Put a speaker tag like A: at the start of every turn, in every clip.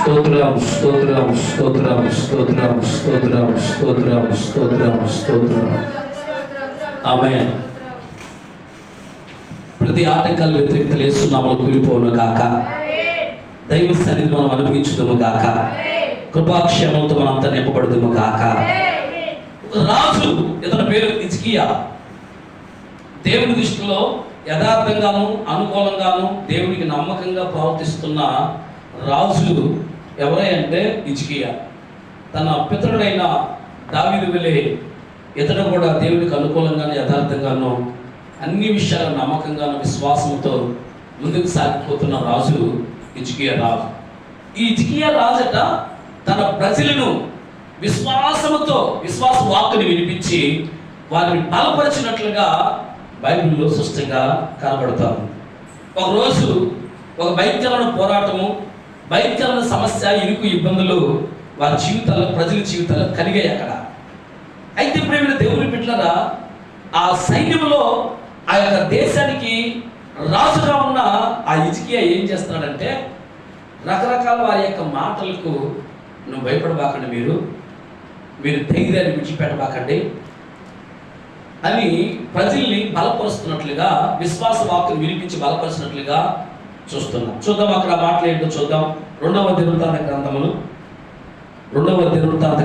A: స్తోత్రం స్తోత్రం స్తోత్రం స్తోత్రం స్తోత్రం స్తోత్రం స్తోత్రం స్తోత్రం. ఆమేన్. ప్రతి ఆటంకాలు వ్యతిరేకతలు యేసునామములో కూలిపోవును గాక. దైవ సన్నిధి మనం అనుభవించుదుము గాక. కృపాక్షేమంతో మనంతా నింపబడుదుము గాక. రాజు, ఇతని పేరు హిజ్కియా. దేవుని దృష్టిలో యథార్థంగాను అనుకూలంగాను దేవునికి నమ్మకంగా ప్రవర్తిస్తున్న రాజు ఎవరై అంటే హిజ్కియా. తన పితరుడైన దావీదు వలె ఇతడు కూడా దేవునికి అనుకూలంగాను యథార్థంగాను అన్ని విషయాలు నమ్మకంగాను విశ్వాసంతో ముందుకు సాగిపోతున్న రాజు హిజ్కియా రాజు. ఈ హిజ్కియా రాజట తన ప్రజలను విశ్వాసముతో విశ్వాస వాక్కుని వినిపించి వారిని బలపరిచినట్లుగా బైబిల్లో స్పష్టంగా కనబడతారు. ఒకరోజు ఒక భయంకరమైన పోరాటము, భయంకరమైన సమస్య, ఇరుకు ఇబ్బందులు వారి జీవితాల్లో, ప్రజల జీవితాల్లో కలిగాయి అక్కడ. అయితే ప్రేమ దేవుని బిడ్డలారా, ఆ సైన్యంలో ఆ యొక్క దేశానికి రాజుగా ఉన్న ఆ హిజ్కియా ఏం చేస్తున్నాడంటే, రకరకాల వారి యొక్క మాటలకు నువ్వు భయపడబాకండి, మీరు ధైర్యాన్ని విడిచిపెట్టబాకండి అని ప్రజల్ని బలపరుస్తున్నట్లుగా, విశ్వాస వాక్కుని వినిపించి బలపరిచినట్లుగా చూద్దాం. అక్కడ మాట్లాడేంటో చూద్దాం. రెండవ దినవృత్తాంత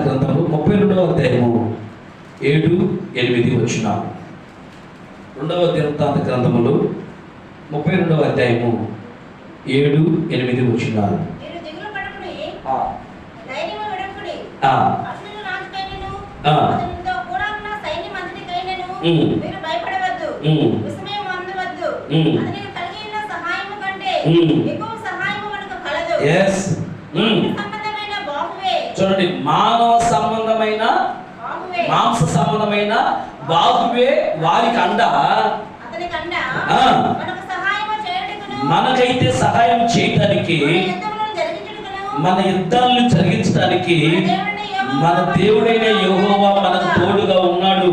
A: గ్రంథము 32వ అధ్యాయము 7-8 వచనాలు. రెండవ దినవృత్తాంత గ్రంథములు 32వ అధ్యాయము 7-8 వచనాలు. చూడండి, మానవ సంబంధమైన మాంస సంబంధమైన బాహువే వారికి అండ, మనకైతే సహాయం చేయడానికి, మన యుద్ధాలను జరిగించడానికి మన దేవుడైన యెహోవా మనకు తోడుగా ఉన్నాడు.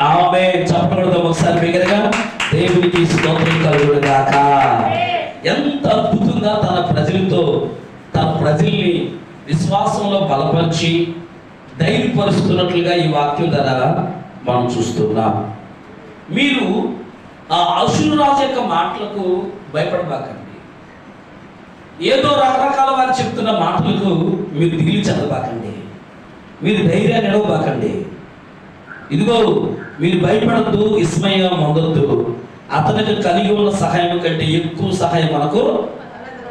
A: ఆమేన్. చెప్పకూడదు ఒకసారి బిగ్గరగా, దేవునికి స్తోత్రం కలుగును గాక. ఎంత అద్భుతంగా తన ప్రజల్ని విశ్వాసంలో బలపరిచి ధైర్యపరుస్తున్నట్లుగా ఈ వాక్యం ద్వారా మనం చూస్తున్నాం. మీరు ఆ అషూరు రాజు యొక్క మాటలకు భయపడబాకండి. ఏదో రకరకాల వారు చెప్తున్న మాటలకు మీరు దిగులు చెందబాకండి, మీరు ధైర్యాన్ని ఎడవబాకండి. ఇదిగో, మీరు భయపడద్దు, విస్మయం పొందొద్దు. అతనికి కలిగి ఉన్న సహాయం కంటే ఎక్కువ సహాయం మనకు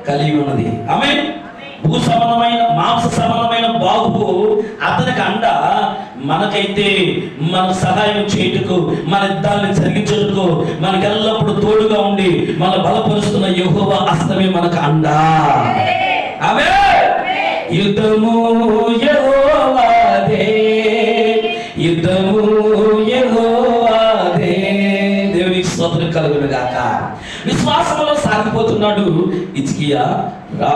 A: కలిగి ఉన్నది. ఆమేన్. భూ సంబంధమైన మాంస సంబంధమైన బాహువు అతనికి అండ, మనకైతే మన సహాయం చేయుటకు, మన యుద్ధాలను జరిగించుటకు, మనకు ఎల్లప్పుడూ తోడుగా ఉండి మన బలపరుస్తున్న యెహోవా హస్తమే మనకు అండ. ఆమేన్. యుద్ధము యెహోవాదే, యుద్ధము యెహోవాదే. దేవునికి స్తోత్రం కలుగును గాక. విశ్వాసంలో సాగిపోతున్నాడు హిజ్కియా రా.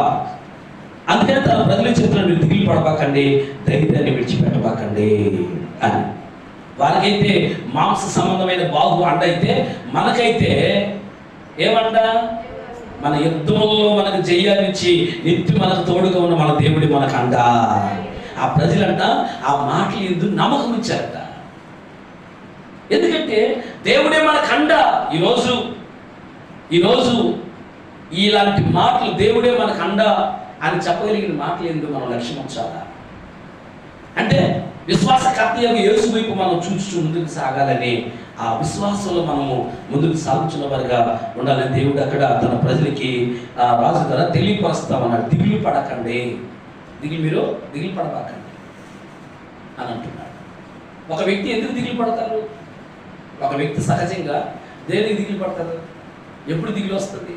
A: అందుకని తన ప్రజలు చెప్తున్నాడు, మీరు దిగులు పడబాకండి, ధైర్యాన్ని విడిచిపెట్టబాకండి అని. వారికైతే మాంస సంబంధమైన బాహు అండ అయితే, మనకైతే ఏమంట? మన యుద్ధంలో మనకు జయాన్నిచ్చి నిత్యం మనకు తోడుగా ఉన్న మన దేవుడి మనకు అండ. ఆ ప్రజలంట ఆ మాటలు ఎందుకు నమ్మకం ఇచ్చారట. ఎందుకంటే దేవుడే మనకు అండ. ఈరోజు ఇలాంటి మాటలు, దేవుడే మనకు అండ అని చెప్పగలిగిన మాటలు ఎందుకు మనం లక్ష్యం ఉంచాలా? అంటే విశ్వాసకర్త యొక్క యేసు వైపు మనం చూస్తూ ముందుకు సాగాలని, ఆ విశ్వాసంలో మనము ముందుకు సాగుతున్న వారిగా ఉండాలని దేవుడు అక్కడ తన ప్రజలకి ఆ రాజు ద్వారా తెలియపరుస్తామన్నాడు. దిగులు పడకండి, మీరు దిగులు పడబాకండి అని అంటున్నాడు. ఒక వ్యక్తి ఎందుకు దిగులు పడతారు? ఒక వ్యక్తి సహజంగా దేనికి దిగులు పడతారు? ఎప్పుడు దిగులు వస్తుంది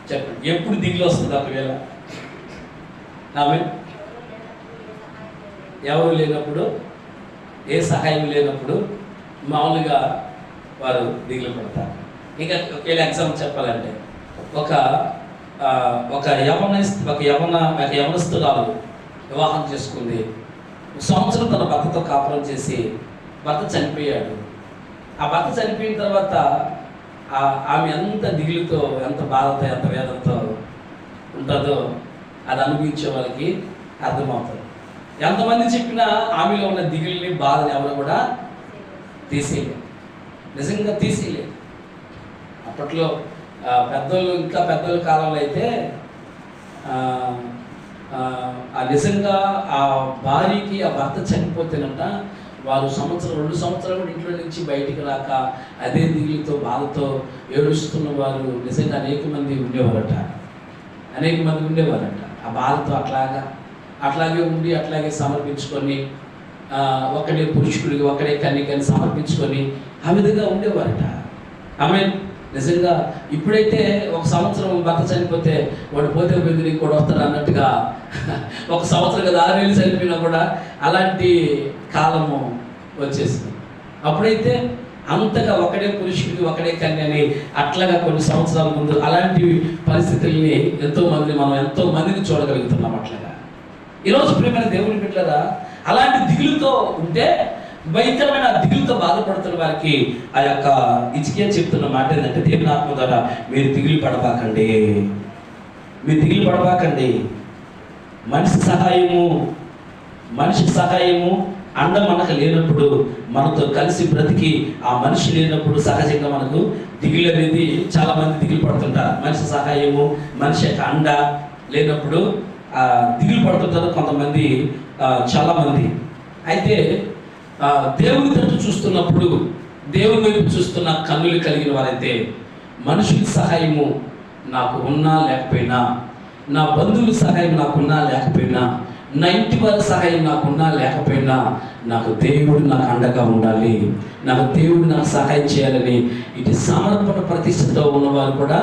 A: చెప్పండి? ఎప్పుడు దిగులు వస్తుంది? ఒకవేళ ఆమేన్. ఎవరు లేనప్పుడు, ఏ సహాయం లేనప్పుడు మామూలుగా వారు దిగులు పడతారు. ఇంకా ఒకవేళ ఎగ్జాంపుల్ చెప్పాలంటే, ఒక యవనస్తురాలు వివాహం చేసుకుంది. 1 సంవత్సరం తన భర్తతో కాపురం చేసి భర్త చనిపోయాడు. ఆ భర్త చనిపోయిన తర్వాత ఆమె ఎంత దిగులుతో, ఎంత బాధతో, ఎంత వేదంతో ఉంటుందో అది అనుభవించే వాళ్ళకి అర్థమవుతుంది. ఎంతమంది చెప్పినా ఆమెలో ఉన్న దిగుల్ని, బాధని ఎవరు కూడా తీసేయలేదు, నిజంగా తీసేయలేదు. అప్పట్లో పెద్దోళ్ళు, ఇంకా పెద్దోళ్ళ కాలంలో అయితే నిజంగా ఆ భార్యకి ఆ భర్త చనిపోతేనంట వారు సంవత్సరం 2 సంవత్సరాలు కూడా ఇంట్లో నుంచి బయటికి రాక అదే దిగులుతో, బాధతో ఏడుస్తున్న వారు నిజంగా అనేక మంది ఉండేవారట. ఆ బాధతో అట్లాగే ఉండి అట్లాగే సమర్పించుకొని ఒకడే పురుషుడికి, ఒకడే కన్యకని సమర్పించుకొని ఆ విధంగా ఉండేవారట. ఆమె నిజంగా ఇప్పుడైతే 1 సంవత్సరం భర్త చనిపోతే వాడు పోతే పోయింది కూడా వస్తాడు అన్నట్టుగా 1 సంవత్సరం కదా 6 నెలలు చనిపోయినా కూడా అలాంటి కాలము వచ్చేసింది. అప్పుడైతే అంతగా ఒకడే పురుషుడికి, ఒకడే కన్యని అట్లాగా కొన్ని సంవత్సరాల ముందు అలాంటి పరిస్థితుల్ని మనం ఎంతో మందిని చూడగలుగుతున్నాం. అట్లాగా ఈరోజు ప్రియమైన దేవుని బిడ్డలారా, అలాంటి దిగులుతో ఉంటే, భయంకరమైన దిగులుతో బాధపడుతున్న వారికి ఆ యొక్క హిజ్కియా చెప్తున్న మాట ఏంటంటే, దేవుని ఆత్మ ద్వారా మీరు దిగులు పడబాకండి. మనిషి సహాయము అండ మనకు లేనప్పుడు, మనతో కలిసి బ్రతికి ఆ మనిషి లేనప్పుడు సహజంగా మనకు దిగులు అనేది చాలా మంది దిగులు పడుతుంటారు. మనిషి సహాయము, మనిషి యొక్క అండ లేనప్పుడు దిగులు పడుతుంటారు కొంతమంది, చాలా మంది. అయితే దేవుని తట్టు చూస్తున్నప్పుడు, దేవుని వైపు చూస్తున్న కన్నులు కలిగిన వారైతే, మనుషుల సహాయము నాకు ఉన్నా లేకపోయినా, నా బంధువుల సహాయం నాకున్నా లేకపోయినా, నా ఇంటి వారి సహాయం నాకున్నా లేకపోయినా, నాకు దేవుడు నాకు అండగా ఉండాలి, దేవుడు నాకు సహాయం చేయాలని ఇటు సమర్పణ ప్రతిష్టతో ఉన్నవారు కూడా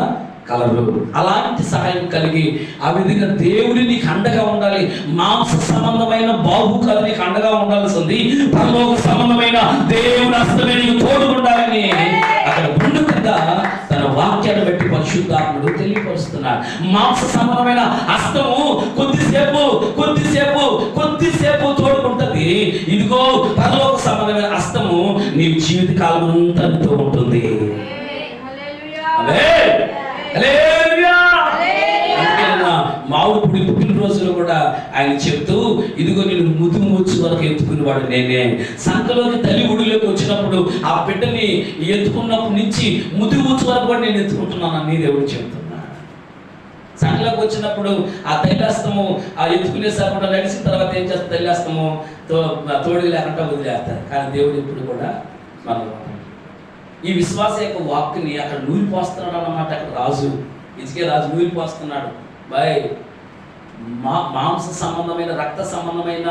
A: కలరు. అలాంటి సహాయం కలిగి ఆ విధంగా దేవుడి నీకు అండగా ఉండాలి. మాంస సంబంధమైన బాహు కాదు నీకు అండగా ఉండాల్సింది, పరలోక సంబంధమైన దేవుని హస్తమే నీకు తోడుకుండాలని అక్కడ ముందుగా తన వాక్యాన్ని బట్టి పరిశుద్ధాత్ముడు తెలియపరుస్తున్నాడు. మాంస సంబంధమైన హస్తము కొద్దిసేపు తోడుకుంటుంది. ఇదిగో పరలోక సంబంధమైన హస్తము నీ జీవిత కాలం అంతా ఉంటుంది. మావుడు పుట్టినరోజులో కూడా ఆయన చెప్తూ, ఇదిగో నేను ముచ్చు వరకు ఎత్తుకునేవాడు నేనే. సంకలోకి తల్లి ఉడిలోకి వచ్చినప్పుడు ఆ బిడ్డని ఎత్తుకున్నప్పటి నుంచి ముచ్చు వరకు కూడా నేను ఎత్తుకుంటున్నాను అని దేవుడు చెప్తున్నా. సంకలోకి వచ్చినప్పుడు ఆ తైలాస్తము ఆ ఎత్తుకునేసారి కూడా నడిచిన తర్వాత ఏం చేస్తారు, తైలాస్తము తోడు లేకుండా వదిలేస్తారు. కానీ దేవుడు ఎప్పుడు కూడా మనం ఈ విశ్వాస యొక్క వాక్కుని అక్కడ నూరిపోస్తున్నాడు అన్నమాట. అక్కడ హిజ్కియా రాజు నూరిపోస్తున్నాడు. మాంస సంబంధమైన, రక్త సంబంధమైన,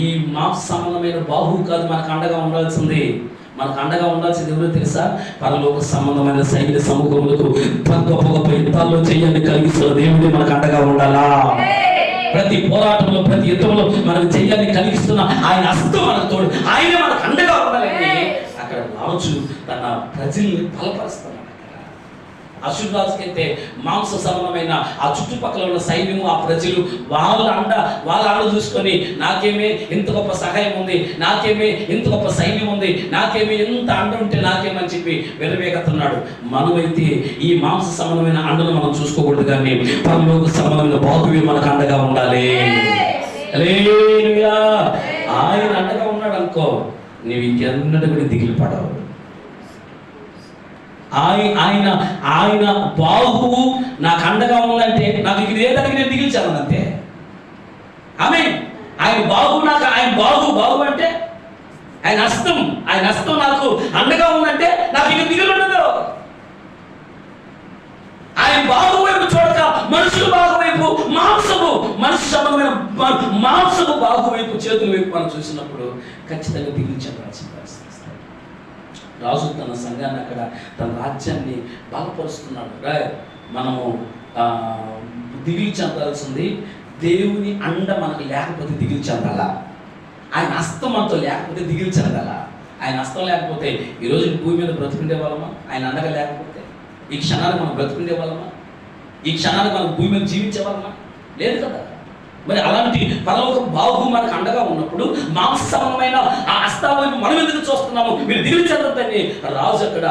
A: ఈ మాంస సంబంధమైన బాహు కాదు మనకు అండగా ఉండాల్సింది. మనకు అండగా ఉండాల్సింది ఎవరో తెలుసా? పరలోక సంబంధమైన సైన్య సమూహములకు గొప్ప యుద్ధాల్లో చెయ్యాన్ని కలిగిస్తున్న దేవుడే మనకు అండగా ఉండాలా. ప్రతి పోరాటంలో, ప్రతి యుద్ధంలో మనకు చెయ్యాన్ని కలిగిస్తున్న ఆయన హస్తం మనకు తోడు, ఆయన మనకు అండగా ఉండాలని అక్కడ రాజు తన ప్రజల్ని బలపరుస్తున్నాడు. అషూరు రాజుకైతే మాంస సంబంధమైన ఆ చుట్టుపక్కల ఉన్న సైన్యము, ఆ ప్రజలు వాళ్ళ అండ చూసుకొని, నాకేమే ఇంత గొప్ప సహాయం ఉంది, నాకేమే ఇంత గొప్ప సైన్యం ఉంది, నాకేమే ఇంత అండ ఉంటే నాకేమని చెప్పి విరవేగుతున్నాడు. మనమైతే ఈ మాంస సంబంధమైన అండను మనం చూసుకోకూడదు, కానీ పరలోక సంబంధమైన బాహువే మనకు అండగా ఉండాలి. హల్లెలూయా. ఆయన అండగా ఉన్నాడు అనుకో, నీవు ఇంకెన్నడూ కూడా దిగులు పడవు. ఆయన బాహువు నాకు అండగా ఉందంటే నాకు ఇది ఏదానికి నేను దిగిల్చాను అంతే. ఆయన బాహు అంటే ఆయన హస్తం నాకు అండగా ఉందంటే నాకు ఇది దిగులు ఉండదు. ఆయన బాహు వైపు చూడక మనుషుల బాహు వైపు, మనిషి సంబంధమైన మాంసపు బాహు వైపు, చేతుల వైపు మనం చూసినప్పుడు ఖచ్చితంగా దిగిల్చాల్సిన పరిస్థితి. రాజు తన సంఘాన్ని, అక్కడ తన రాజ్యాన్ని బలపరుస్తున్నాడు. మనము దిగులు చెందాల్సింది దేవుని అండ మనకు లేకపోతే దిగులు చెందాలా. ఆయన హస్తం మనతో లేకపోతే దిగులు చెందాలా. ఆయన హస్తం లేకపోతే ఈరోజు భూమి మీద బ్రతుకుండే వాళ్ళమా? ఆయన అండగా లేకపోతే ఈ క్షణానికి మనం బ్రతుకుండే వాళ్ళమా? ఈ క్షణానికి మనం భూమి మీద జీవించే వాళ్ళమా? లేదు కదా. మరి అలాంటి పరలోక బాహు మనకు అండగా ఉన్నప్పుడు మాంస సంబంధమైన ఆ హస్తాల వైపు మనం ఎందుకు చూస్తున్నాము? మీరు దిగులు చెందొద్దని రాజు అక్కడ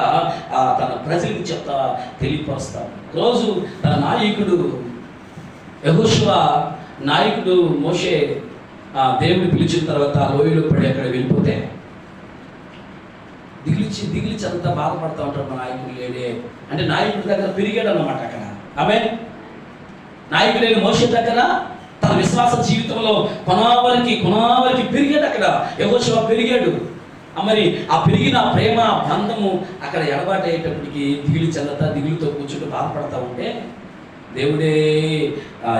A: తన ప్రజలకు చెప్తా తెలియపరుస్తాడు. రోజు తన నాయకుడు యెహోషువ నాయకుడు మోషే దేవుడు పిలిచిన తర్వాత లోయలో పడి అక్కడ వెళ్ళిపోతే దిగిలి అంతా బాధపడతా ఉంటాడు. మా నాయకుడు లేడే అంటే నాయకుడి దగ్గర పెరిగాడు అన్నమాట. అక్కడ ఆమె నాయకుడైన మోషే దగ్గర తన విశ్వాస జీవితంలో కొనావరికి పెరిగాడు. అక్కడ యెహోషువ పెరిగాడు. మరి ఆ పెరిగిన ప్రేమ బంధము అక్కడ ఎడబాటు అయ్యేటప్పటికి దిగులుతో కూర్చుంటూ బాధపడతా ఉంటే దేవుడే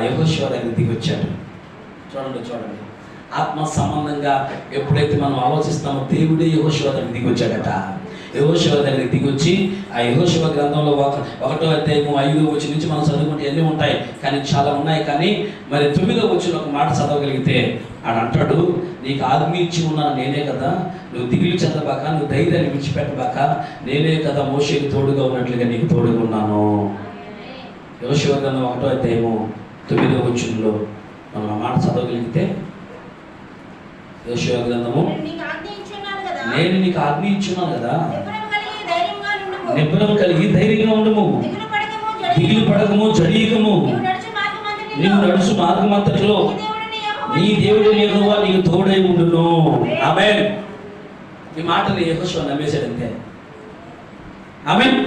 A: యెహోషువ దగ్గర దిగొచ్చాడు. చూడండి ఆత్మ సంబంధంగా ఎప్పుడైతే మనం ఆలోచిస్తామో దేవుడే యెహోషువ దగ్గర దిగొచ్చాడట. యెహోషువ దగ్గర దిగొచ్చి ఆ యెహోషువ గ్రంథంలో 1వ అధ్యాయము 5వ వచనం నుంచి మనం చదువుకుంటే ఎన్ని ఉంటాయి, కానీ చాలా ఉన్నాయి. కానీ మరి 9వ వచనం ఒక మాట చదవగలిగితే ఆడు అంటాడు, నీకు ఆజ్ఞ ఇచ్చి ఉన్నాను నేనే కదా, నువ్వు దిగులు చెందబాక, నువ్వు ధైర్యాన్ని విడిచిపెట్టబాక, నేనే కదా మోషేకి తోడుగా ఉన్నట్లుగా నీకు తోడుగా ఉన్నాను. యెహోషువ గ్రంథం 1వ అధ్యాయము 9వ వచనంలో మనం ఆ మాట చదవగలిగితే, యెహోషువ గ్రంథము, నేను నీకు ఆజ్ఞ ఇచ్చున్నాను కదా, నిబ్బరం కలిగి ధైర్యంగా ఉండము, దిగులు పడకము, జడీకము, నీవు నడుచు మార్గమంతటిలో నీ దేవుడు యెహోవా నీకు తోడై ఉండును. ఆమేన్. ఈ మాటని యెహోషువ నమ్మేశాడు అంతే. ఆమేన్.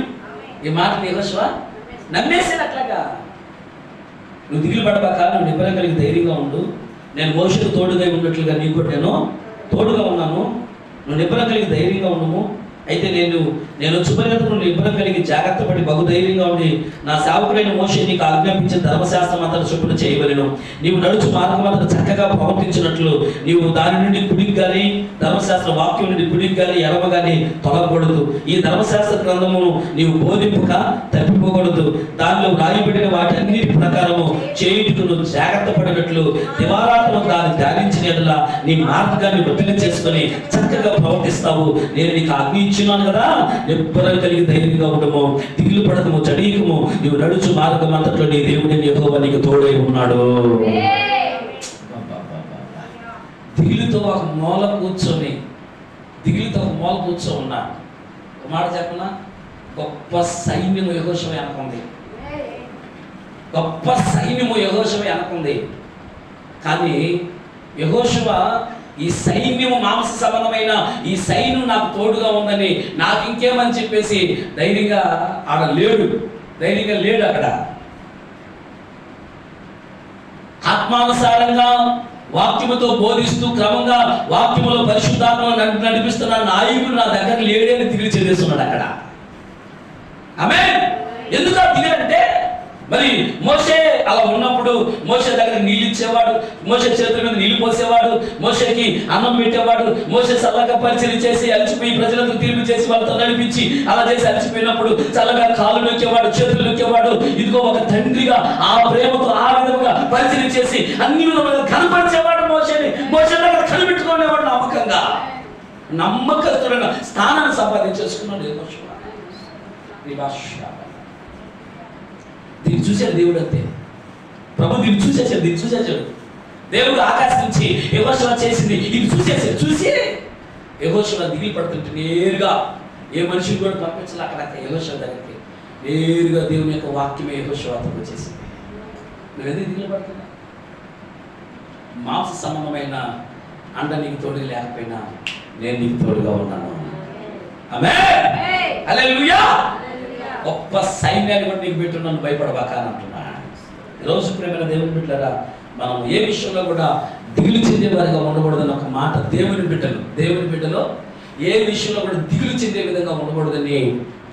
A: ఈ మాటని యెహోషువ నమ్మేశాడు. అట్లాగా నువ్వు దిగులు పడబాక, నువ్వు నిబ్బరం కలిగి ధైర్యంగా ఉండు, నేను మోషేకు తోడుగా ఉన్నట్లుగా నీకు కూడా నేను తోడుగా ఉన్నాను, నువ్వు నిబ్బరం కలిగి ధైర్యంగా ఉండము. అయితే నేను వచ్చుపరిగెత్తుకు నువ్వు నిబ్బరం కలిగి జాగ్రత్త పడి బహుధైర్యంగా ఉండి నా సేవకుడైన మోషే నీకు ఆజ్ఞాపించిన ధర్మశాస్త్రం అంతా చొప్పున చేయవలెను. నీవు నడుచు మార్గం అంతా చక్కగా ప్రవర్తించినట్లు నీవు దాని నుండి కుడికి కానీ ధర్మశాస్త్ర వాక్యం నుండి కుడికి కానీ ఎడమ కానీ తొలగకూడదు. ఈ ధర్మశాస్త్ర గ్రంథమును నీవు బోధింపక తప్పిపోకూడదు. దానిలో వ్రాయబడిన వాటన్నిటి ప్రకారము చేయుటకు నువ్వు జాగ్రత్త పడినట్లు దివారాత్రం దాన్ని ధ్యానించిన యెడల నీ మార్గాన్ని వృద్ధి చేసుకొని చక్కగా ప్రవర్తిస్తావు. నేను నీకు ఆజ్ఞ ఇచ్చినాను కదా, నిబ్బరం కలిగి ధైర్యంగా ఉండము, దిగులు పడకము, జడీకము, నీవు నడుచు మార్గం అంతట్లో నీ దేవుడే యెహోవా నీకు తోడై ఉన్నాడు. దిగులుతో ఒక మూల కూర్చొని ఉన్నా ఒక మాట చెప్పనా, గొప్ప సైన్యము యెహోషువ వెనకుంది. గొప్ప సైన్యము యెహోషువ వెనకుంది. కానీ యెహోషువ ఈ సైన్యము మాంస సంబంధమైన ఈ సైన్యం నాకు తోడుగా ఉందని నాకు ఇంకేమని చెప్పేసి ధైర్యంగా లేడు అక్కడ. ఆత్మానుసారంగా వాక్యముతో బోధిస్తూ క్రమంగా వాక్యములో పరిశుద్ధాత్మను నడిపిస్తున్న నాయకుడు నా దగ్గర లేడని దిగులు చెందేస్తున్నాడు అక్కడ. ఆమేన్. ఎందుకు దిగంటే మరి మోషే అలా ఉన్నప్పుడు మోషే దగ్గర నీళ్ళు ఇచ్చేవాడు, మోషే చేతుల మీద నీళ్లు పోసేవాడు, మోషేకి అన్నం పెట్టేవాడు, మోషే చల్లగా పరిచయం చేసి అలసిపోయి ప్రజలకు తీర్పు చేసి వాళ్ళతో నడిపించి అలా చేసి అలసిపోయినప్పుడు చల్లగా కాళ్ళు నొక్కేవాడు, చేతులు నొక్కేవాడు. ఇదిగో ఒక తండ్రిగా ఆ ప్రేమతో ఆ విధంగా పరిచయం చేసి అన్ని విధములుగా కనపరిచేవాడు మోషేని. మోషే దగ్గర కనిపెట్టుకునేవాడు నమ్మకస్తుడైన స్థానాన్ని సంపాదించేసుకున్నాడు యెహోషువ. దీన్ని చూశాడు దేవుడు అంతే. ప్రభు దీన్ని చూసేసాడు. దేవుడు ఆకాశం నుంచి యెహోషువ చేసింది ఇది చూసి యెహోషువ దిగులు పడుతుంటే నేరుగా ఏ మనిషిని కూడా పంపించాలి అక్కడ యెహోషువ దగ్గరికి. నేరుగా దేవుని యొక్క వాక్యమే యెహోషువతో వచ్చేసింది. నువ్వు ఎందుకు దిగులు పడుతున్నా? మాంస సంబంధమైన అండ నీకు తోడుగా లేకపోయినా నేను నీకు తోడుగా ఉన్నాను. ఆమేన్. హల్లెలూయా. గొప్ప సైన్యాన్ని కూడా నీకు పెట్టున్నాను, భయపడబాక అని అంటున్నా. ఈరోజు ప్రేమైన దేవుని బిడ్డలారా, మనం ఏ విషయంలో కూడా దిగులు చెందే వారిగా ఉండకూడదని ఒక మాట దేవుని బిడ్డలో ఏ విషయంలో కూడా దిగులు చెందే విధంగా ఉండకూడదని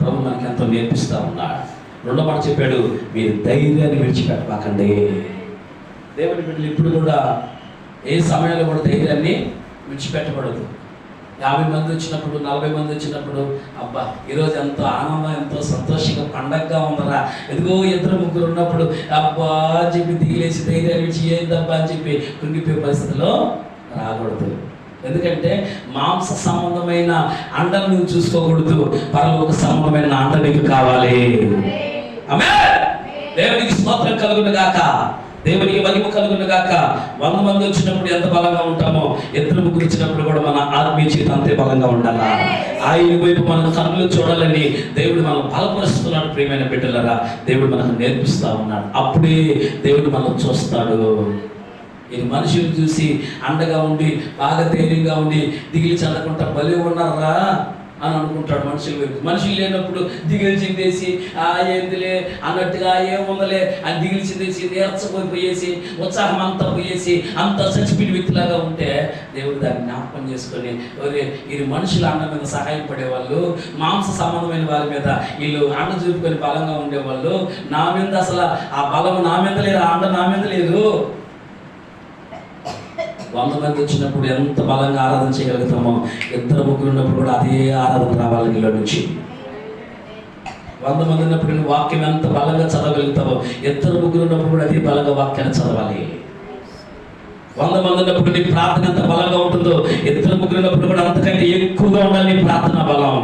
A: ప్రభు మనకి ఎంతో నేర్పిస్తూ ఉన్నాడు. రెండో మాట చెప్పాడు, మీరు ధైర్యాన్ని విడిచిపెట్టబాకండి. దేవుని బిడ్డలు ఇప్పుడు కూడా ఏ సమయంలో కూడా ధైర్యాన్ని విడిచిపెట్టకూడదు. 50 మంది వచ్చినప్పుడు 40 మంది వచ్చినప్పుడు అబ్బా ఈరోజు ఎంతో ఆనందం, ఎంతో సంతోషంగా పండగగా ఉందరా, ఎదుగో 2-3 ఉన్నప్పుడు అబ్బా అని చెప్పి దిగిలేసి ధైర్యాన్ని విడిచి ఏందబ్బా అని చెప్పి కుంగిపోయే పరిస్థితిలో రాకూడదు. ఎందుకంటే మాంస సంబంధమైన అండను నువ్వు చూసుకోకూడదు, పరలోక సంబంధమైన అండ నీకు కావాలి. ఆమేన్. దేవునికి స్తోత్రం కలుగును గాక. దేవునికి మహిమ కలుగును గాక. 100 మంది వచ్చినప్పుడు ఎంత బలంగా ఉంటామో, 2 ముగ్గురు వచ్చినప్పుడు కూడా మన ఆత్మీయ జీవితం అంతే బలంగా ఉండాలా. ఆయన వైపు మన కన్నులు చూడాలని దేవుడు మనం బలపరుస్తున్నాడు. ప్రియమైన బిడ్డలారా, దేవుడు మనకు నేర్పిస్తా ఉన్నాడు. అప్పుడే దేవుడు మనం చూస్తాడు. ఈ మనుషులు చూసి అండగా ఉండి బాగా ధైర్యంగా ఉండి దిగిలి చెందకుండా బలి ఉన్నారా అని అనుకుంటాడు మనుషులు లేనప్పుడు దిగిలి చిందేసి ఏందిలే అన్నట్టుగా ఏముందలే అని దిగిలి చిందేసి నేర్చపోయేసి ఉత్సాహం అంతా పోయేసి అంత చచ్చిపోయిన వ్యక్తిలాగా ఉంటే దేవుడు దాన్ని జ్ఞాపకం చేసుకొని వీరు మనుషుల అన్న మీద సహాయపడేవాళ్ళు, మాంస సంబంధమైన వారి మీద వీళ్ళు అండ చూపుకొని బలంగా ఉండేవాళ్ళు. నా మీద అసలు ఆ బలం నా మీద లేదు, ఆ అండ నా మీద లేదు. 100 మంది వచ్చినప్పుడు ఎంత బలంగా ఆరాధన చేయగలుగుతామో, 2 ముగ్గురు ఉన్నప్పుడు కూడా అదే ఆరాధన రావాలి నీలో నుంచి. 100 మంది ఉన్నప్పుడు నువ్వు వాక్యం ఎంత బలంగా చదవగలుగుతావో, 2 ముగ్గురు ఉన్నప్పుడు కూడా అదే బలంగా వాక్యాన్ని చదవాలి. 100 మంది ఉన్నప్పుడు నీ ప్రార్థన ఎంత బలంగా ఉంటుందో, 2 ముగ్గురు ఉన్నప్పుడు కూడా అంతకంటే ఎక్కువగా ఉండాలి నీ ప్రార్థన బలం.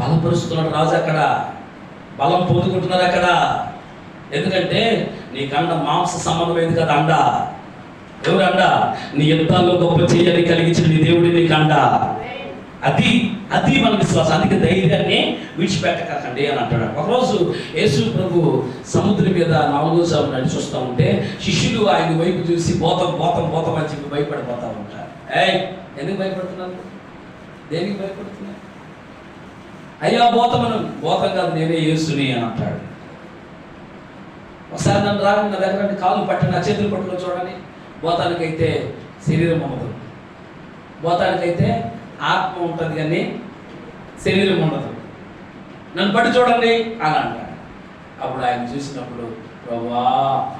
A: బలపరుస్తున్నాడు రాజు అక్కడ, బలం పొందుకుంటున్నారు అక్కడ. ఎందుకంటే నీకు అండ మాంస సంబంధమైంది కదా అండ. ఎవరు అండ? నీ యుద్ధాల్లో గొప్ప చేయని కలిగించిన నీ దేవుడి నీకు అండ. అది మన విశ్వాసం. అందుకే ధైర్యాన్ని విడిచిపెట్టకండి అని అంటాడు. ఒకరోజు యేసు ప్రభు సముద్రం మీద 4వ జాము నడిచి వస్తూ ఉంటే శిష్యులు ఆయన వైపు చూసి పోతం అని చెప్పి భయపడిపోతూ ఉంటారు. ఎందుకు భయపడుతున్నారు? దేనికి భయపడుతున్నారు? అయ్యా పోతం కాదు, నేనే యేసుని అని అంటాడు. ఒకసారి నన్ను రాని నా దగ్గర కాళ్ళు పట్టండి, నా చేతులు పట్టుకొని చూడండి. భూతానికైతే శరీరం ఉండదు, భూతానికైతే ఆత్మ ఉంటుంది కానీ శరీరం ఉండదు. నన్ను పట్టి చూడండి అని అంటాడు. అప్పుడు ఆయన చూసినప్పుడు ప్రభువా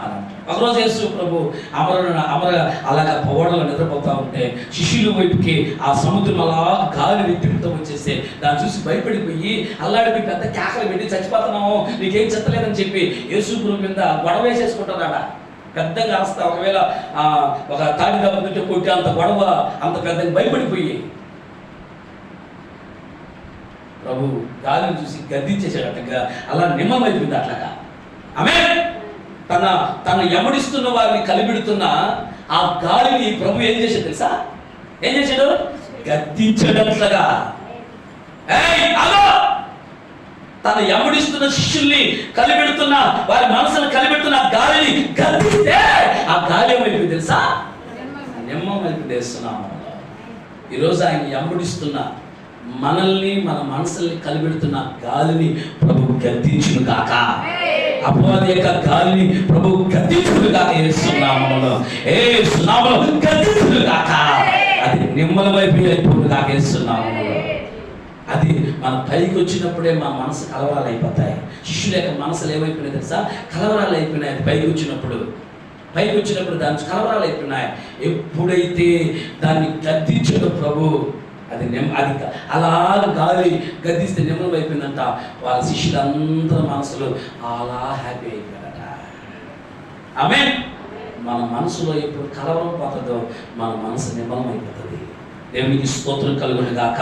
A: అని అంటాడు. ఒకరోజు యేసు ప్రభు అమర అలాగా పవడలో నిద్రపోతా ఉంటే శిష్యుల వైపుకి ఆ సముద్రం అలా గాలి విట్టితో వచ్చేస్తే దాన్ని చూసి భయపడిపోయి అల్లాడిపోయి పెద్ద కేకలు పెట్టి చచ్చిపోతున్నాము, నీకేం చెత్తలేదని చెప్పి యేసు ప్రభు మీద గొడవ వేసేసుకుంటారాడ. పెద్దగా అరస్తా, ఒకవేళ ఒక తాడి దెబ్బతుంటే కొట్టి అంత గొడవ, అంత పెద్దగా భయపడిపోయి ప్రభు గాలిని చూసి గద్దించేసాడట్టుగా అలా నిమ్మమైపోయింది అట్లాగా. ఆమె తన ఎమడిస్తున్న వారిని కలిపెడుతున్న ఆ గాలిని ప్రభు ఏం చేశాడు తెలుసా? ఏం చేశాడు? గద్దించాడట్లుగా. తన ఎమడిస్తున్న శిష్యుల్ని కలిపెడుతున్న వారి మనసును కలిపెడుతున్న గాలిని గద్దిస్తే ఆ గాలి ఏమైపోయింది తెలుసా? నిమ్మమైపోయింది. వేస్తున్నాము ఈరోజు ఆయన ఎమడిస్తున్న మనల్ని, మన మనసుల్ని కలిపెడుతున్న గాలిని ప్రభు గద్దించును కాక. అపవాది యొక్క గాలిని ప్రభు గద్దించును కాక. ఏస్తున్నాములో గద్దించును కాక. అది నిమ్మల వైపు అయిపోతుంది కాక. ఏస్తున్నాములో అది మన పైకి వచ్చినప్పుడే మా మనసు కలవరాలు అయిపోతాయి. శిష్యుల యొక్క మనసులు ఏమైపోయినాయి తెలుసా? కలవరాలు అయిపోయినాయి. అది పైకి వచ్చినప్పుడు దాని కలవరాలు అయిపోయినాయి. ఎప్పుడైతే దాన్ని గద్దించాడో ప్రభు, అది అలా గాలి గద్దిస్తే నిమ్మలం అయిపోయిందంట. వాళ్ళ శిష్యులందరూ మనసులో అలా హ్యాపీ అయిపోయారట. ఆమేన్. మన మనసులో ఎప్పుడు కలవరం పోతుందో మన మనసు నిమ్మలం అయిపోతుంది. దేవునికి స్తోత్రం కలుగును గాక,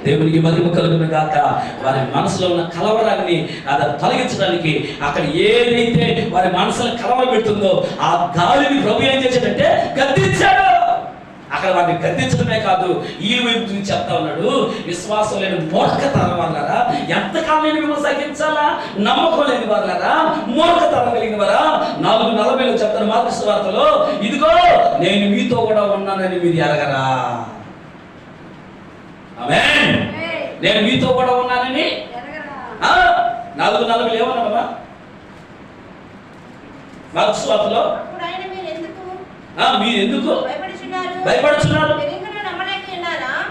A: దేవునికి మహిమ కలుగును గాక. వారి మనసులో ఉన్న కలవరాన్ని అది తొలగించడానికి అక్కడ ఏదైతే వారి మనసులో కలవరం పెడుతుందో ఆ గాలిని ప్రభు ఏం చేశాడంటే గద్దించాడు. అక్కడ వాటిని గద్దించడమే కాదు, ఈ వైపు చూసి చెప్తా ఉన్నాడు, విశ్వాసం లేని మూర్ఖతరం వాళ్ళరా, ఎంతకాలం మిమ్మల్ని సహించాలా? నమ్మకం లేని వాళ్ళరా, మూర్ఖతరం కలిగిన వారా. 4:40 చెప్తాను మార్కు సువార్తలో, ఇదిగో నేను మీతో కూడా ఉన్నానని మీరు ఎరగరా? ఆమేన్. నేను మీతో కూడా ఉన్నానని 4:40 ఏమన్నా మార్కు సువార్తలో? మీరు ఎందుకు భయపడుతున్నారు?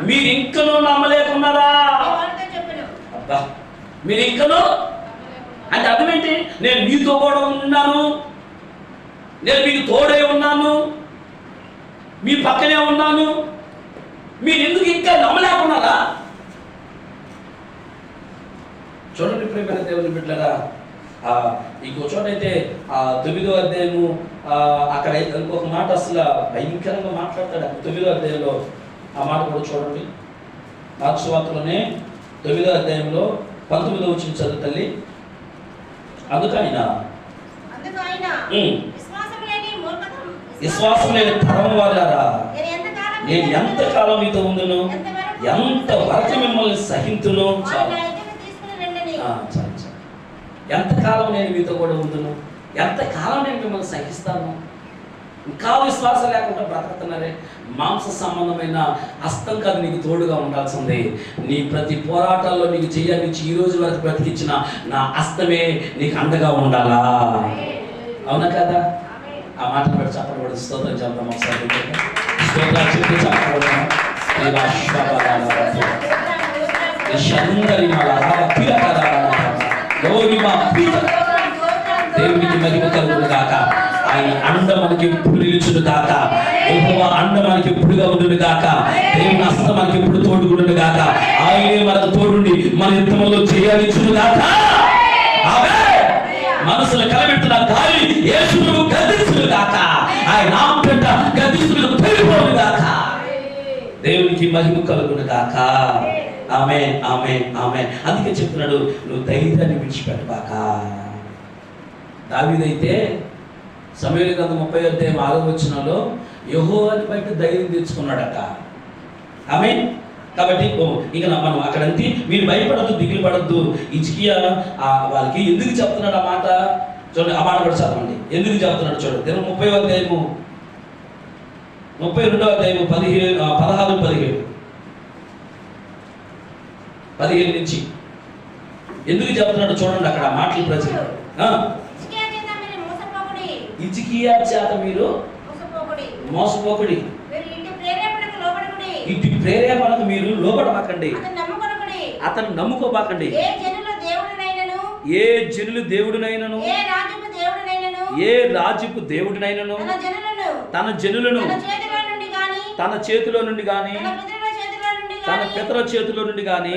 A: మీరు ఇంకనూ నమ్మలేకున్నారా? మీరు ఇంకనూ అంటే అర్థం ఏంటి? నేను మీతో కూడా ఉన్నాను, నేను మీకు తోడే ఉన్నాను, మీ పక్కనే ఉన్నాను, మీరు ఎందుకు ఇంకా నమ్మలేకున్నారా? చూడండి ప్రియమైన దేవుని బిడ్డలారా, ఇంకో చోట అయితే 9వ అధ్యాయము అక్కడ ఇంకొక మాట అసలు భయంకరంగా మాట్లాడతాడు. 9వ అధ్యాయంలో ఆ మాట కూడా చూడండి. మార్కు సువార్తలోనే 9వ అధ్యాయంలో 19వ వచనం చదువు తల్లి. అందుకు ఆయన విశ్వాసం లేని తరం వాళ్ళారా, నేను ఎంతకాలం మీతో ఉండును, ఎంత వరకు మిమ్మల్ని సహింతును. చాలు, ఎంతకాలం నేను మీతో కూడా ఉండును, ఎంతకాలం నేను మిమ్మల్ని సహిస్తాను. ఇంకా విశ్వాసం లేకుండా బ్రతుకుతున్నారే. మాంస సంబంధమైన హస్తం కాదు నీకు తోడుగా ఉండాల్సింది. నీ ప్రతి పోరాటాల్లో నీకు చెయ్యాలిచ్చి ఈ రోజు వరకు బ్రతికించిన నా హస్తమే నీకు అండగా ఉండాలా. అవునా కదా? ఆ మాట పెట్టి చెప్పబడి స్తోత్రం చెప్తాం ఒకసారి. స్తోత్రాలు చెప్పి చెప్పబడతాం. దేవునికి మహిమ కలుగును గాక. ఆయన అండ మనకి ఎప్పుడు నిలుచును గాక. యెహోవా అండ మనకి ఎప్పుడుగా ఉండును గాక. దేవుని హస్త మనకి ఎప్పుడు తోడుగుండును గాక. ఆయనే మనకు తోడుండి మన యుద్ధంలో చేయాలిచ్చును గాక. ఆమేన్. మనసులో కలబెట్టిన గాలి యేసును గద్దించును గాక. ఆయన నామం పెద్ద గద్దించును పెరిగిపోను గాక. దేవునికి మహిమ కలుగును గాక. ఆమేన్, ఆమేన్, ఆమేన్. అందుకే చెప్తున్నాడు, నువ్వు ధైర్యాన్ని విడిచిపెట్టబాక. దావీదైతే సమూయేలు గ్రంథం 30:6 యెహోవాని బయట ధైర్యం తెచ్చుకున్నాడట. ఆమేన్. కాబట్టి ఇక మనం అక్కడంతే మీరు భయపడద్దు, దిగులు పడద్దు. హిజ్కియా వాళ్ళకి ఎందుకు చెప్తున్నాడు ఆ మాట చూడండి. ఆ మాట కూడా చదవండి. ఎందుకు చెప్తున్నాడు చూడండి. 30వ అధ్యాయము 32వ అధ్యాయము 16 నుంచి ఎందుకు చెప్తున్నాడు చూడండి. అక్కడ మాటలు ప్రజలు హిజ్కియా చేత మీరు మోసపోకుడి, ఇటు ప్రేరేపణకు మీరు లోబడబాకండి, అతను నమ్ముకోబాకండి. ఏ జనులు దేవుడినైనను, ఏ రాజుకు దేవుడినైనను తన జనులను తన చేతిలో నుండి గాని తన పితరుల చేతిలో నుండి గాని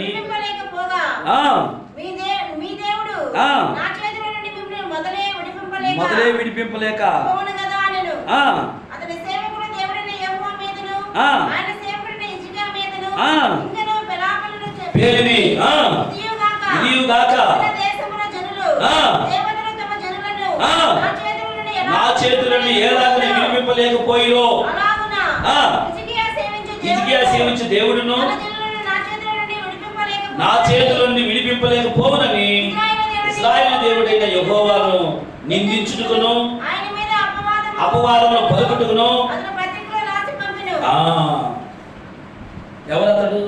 A: మొదలే విడిపింపలేక పేరుని నా చేతులను ఏలాగనే విడిపింపలేకపోయిరో హిజ్కియా సేవించు దేవుడును నా చేతుల నుండి విడిపింపలేకపోవునని ఇశ్రాయేలు దేవుడైన యెహోవాను నిందించుటకును అపవాదమును పలుకుటకును. ఎవరతడు?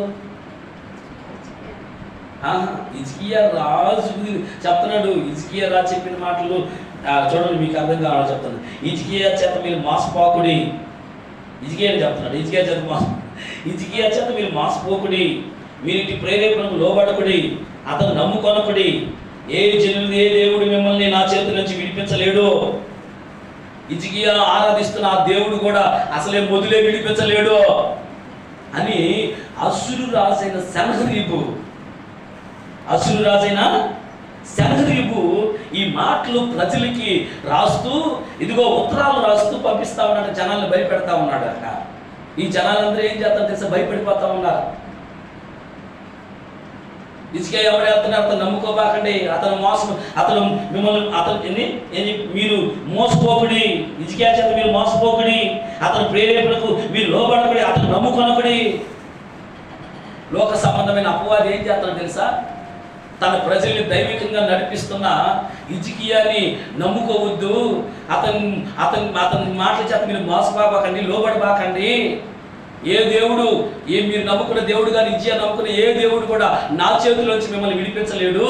A: హిజ్కియా రాజు చెప్తున్నాడు. హిజ్కియా రాజు చెప్పిన మాటలు చూడండి, మీకు అర్థం కావాలని చెప్తాను. హిజ్కియా చేత మీరు మోసపోకుడి. హిజ్కియా చెప్తున్నాడు. హిజ్కియా చేత మీరు మోసపోకుడి, మీరింటి ప్రేరేపణకు లోబడకుడి, అతను నమ్ముకొనకుడి. ఏ జనులు ఏ దేవుడు మిమ్మల్ని నా చేతుల నుంచి విడిపించలేడు. హిజ్కియా ఆరాధిస్తున్న ఆ దేవుడు కూడా అసలే మొదలే విడిపించలేడు అని అశ్షూరు రాజైన సెనహరీబు ఈ మాటలు ప్రజలకి రాస్తూ, ఇదిగో ఉత్తరాలు రాస్తూ పంపిస్తా ఉన్నాడు. జనాలను భయపెడతా ఉన్నాడు. అక్కడ ఈ జనాలందరూ ఏం చేస్తారు తెలుసా? భయపడిపోతా ఉన్నారు. హిజ్కియా ఎవరు వెళ్తున్నారు? అతను నమ్ముకోబాకండి, అతను మిమ్మల్ని మీరు మోసపోకుడి. హిజ్కియా చేత మీరు మోసపోకుడి, అతను ప్రేరేపణకు మీరు లోబడకుడి, అతను నమ్ముకొనకుడి. లోక సంబంధమైన అపవాది ఏం చేస్తాడో తెలుసా? తన ప్రజల్ని దైవికంగా నడిపిస్తున్న హిజ్కియాని నమ్ముకోవద్దు, అతని మాటల చేత మీరు మోసపోబాకండి, లోబడబాకండి. ఏ దేవుడు, మీరు నమ్ముకున్న దేవుడు కానీ హిజ్కియా నమ్ముకున్న ఏ దేవుడు కూడా నా చేతిలోంచి మిమ్మల్ని విడిపించలేడు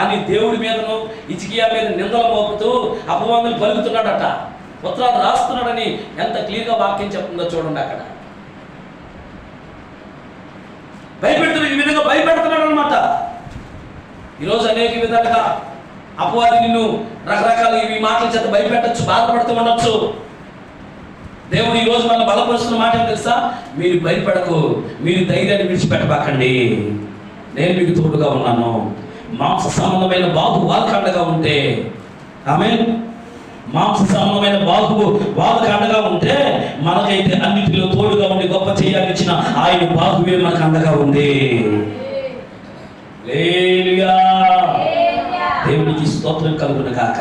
A: అని దేవుడి మీదను హిజ్కియా మీద నిందలు మోపుతూ అపవాదులు పలుకుతున్నాడట. ఉత్తరాలు రాస్తున్నాడని ఎంత క్లియర్గా వాక్యం చెప్తుందో చూడండి. అక్కడ భయపెడుతున్నాడు, ఈ విధంగా భయపెడుతున్నాడు అనమాట. ఈరోజు అనేక విధాలుగా అపవాది నిన్ను రకరకాల ఈ మాటల చేత భయపెట్టచ్చు, బాధపడుతూ ఉండొచ్చు. దేవుడు ఈరోజు మనం బలపరుస్తున్న మాట ఏం తెలుసా? మీరు భయపడకు, మీరు ధైర్యాన్ని విడిచిపెట్టబాకండి, నేను మీకు తోడుగా ఉన్నాను. మాంస సంబంధమైన బాహు వాళ్ళకి అండగా ఉంటే, ఆమేన్, మాంస సంబంధమైన వాళ్ళకి అండగా ఉంటే మనకైతే అన్నిటిలో తోడుగా ఉండి గొప్ప చేయాలిచ్చిన ఆయన బాహువే మనకు అండగా ఉంది. హల్లెలూయా. దేవునికి స్తోత్రం కలుగును గాక.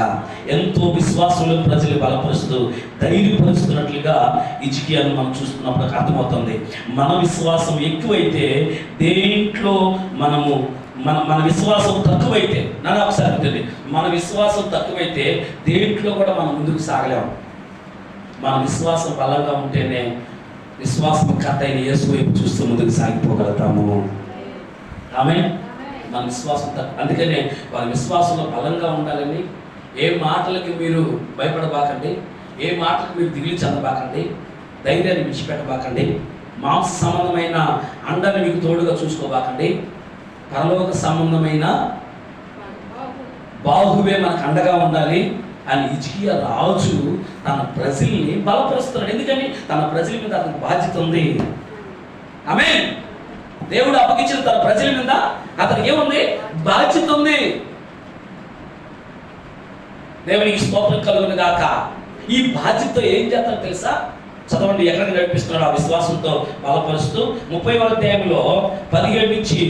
A: ఎంతో విశ్వాసంలో ప్రజలు బలపరుస్తూ ధైర్యపరుస్తున్నట్లుగా హిజ్కియాను మనం చూస్తున్నప్పుడు అర్థమవుతుంది. మన విశ్వాసం ఎక్కువైతే దేంట్లో మన విశ్వాసం తక్కువైతే, నన్ను ఒకసారి ఉంటుంది, మన విశ్వాసం తక్కువైతే దేంట్లో కూడా మనం ముందుకు సాగలేము. మన విశ్వాసం బలంగా ఉంటేనే విశ్వాసం కర్త అయిన యేసు వైపు చూస్తూ ముందుకు సాగిపోగలుగుతాము. ఆమేన్. మన విశ్వాసం అందుకనే వాళ్ళ విశ్వాసంలో బలంగా ఉండాలని ఏ మాటలకి మీరు భయపడబాకండి, ఏ మాటలకు మీరు దిగులు చెందబాకండి, ధైర్యాన్ని విడిచిపెట్టబాకండి, మాంస సంబంధమైన అండని మీకు తోడుగా చూసుకోబాకండి, పరలోక సంబంధమైన బాహువే మనకు అండగా ఉండాలి అని హిజ్కియా రాజు తన ప్రజల్ని బలపరుస్తున్నాడు. ఎందుకని తన ప్రజల మీద అతనికి బాధ్యత ఉంది. ఆమేన్. దేవుడు అప్పగించిన తన ప్రజల మీద అతనికి ఏముంది? బాధ్యత ఉంది. దేవునికి స్తోత్రం కలుగును గాక. ఈ బాధ్యత ఏం చేస్తారో తెలుసా? చదవండి, ఎక్కడికి నడిపిస్తున్నాడు ఆ విశ్వాసంతో బలపరుస్తూ. 30వ అధ్యాయంలో 17 నుంచి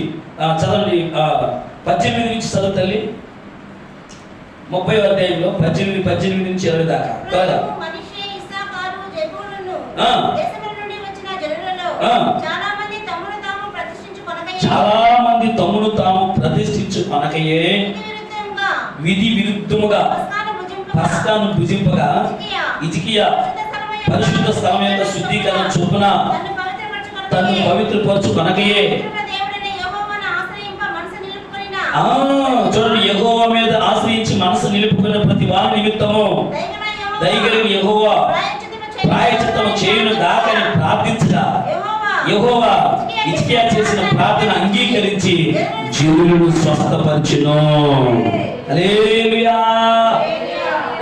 A: చదవండి, 18 నుంచి చదువు తల్లి. 30వ అధ్యాయంలో 18 నుంచి 20 దాకా. చాలా మంది తమ్మును తాము ప్రతిష్ఠించుకొనకయే విధి విరుద్ధముగా పస్కాను భుజింపగా హిజ్కియా పరిశుద్ధ స్థలం యొక్క శుద్ధీకరణ చొప్పున తను పవిత్రపరచుకొనకయే. చూడండి, యెహోవా మీద ఆశ్రయించి మనసు నిలుపుకున్న ప్రతి వారి నిమిత్తము దయగలిగిన యెహోవా ప్రాయశ్చిత్తము చేయును గాకని ప్రార్థించగా యెహోవా హిజ్కియా చేసిన ప్రార్థన అంగీకరించి జీవులను స్వస్థపరచును. హల్లెలూయా.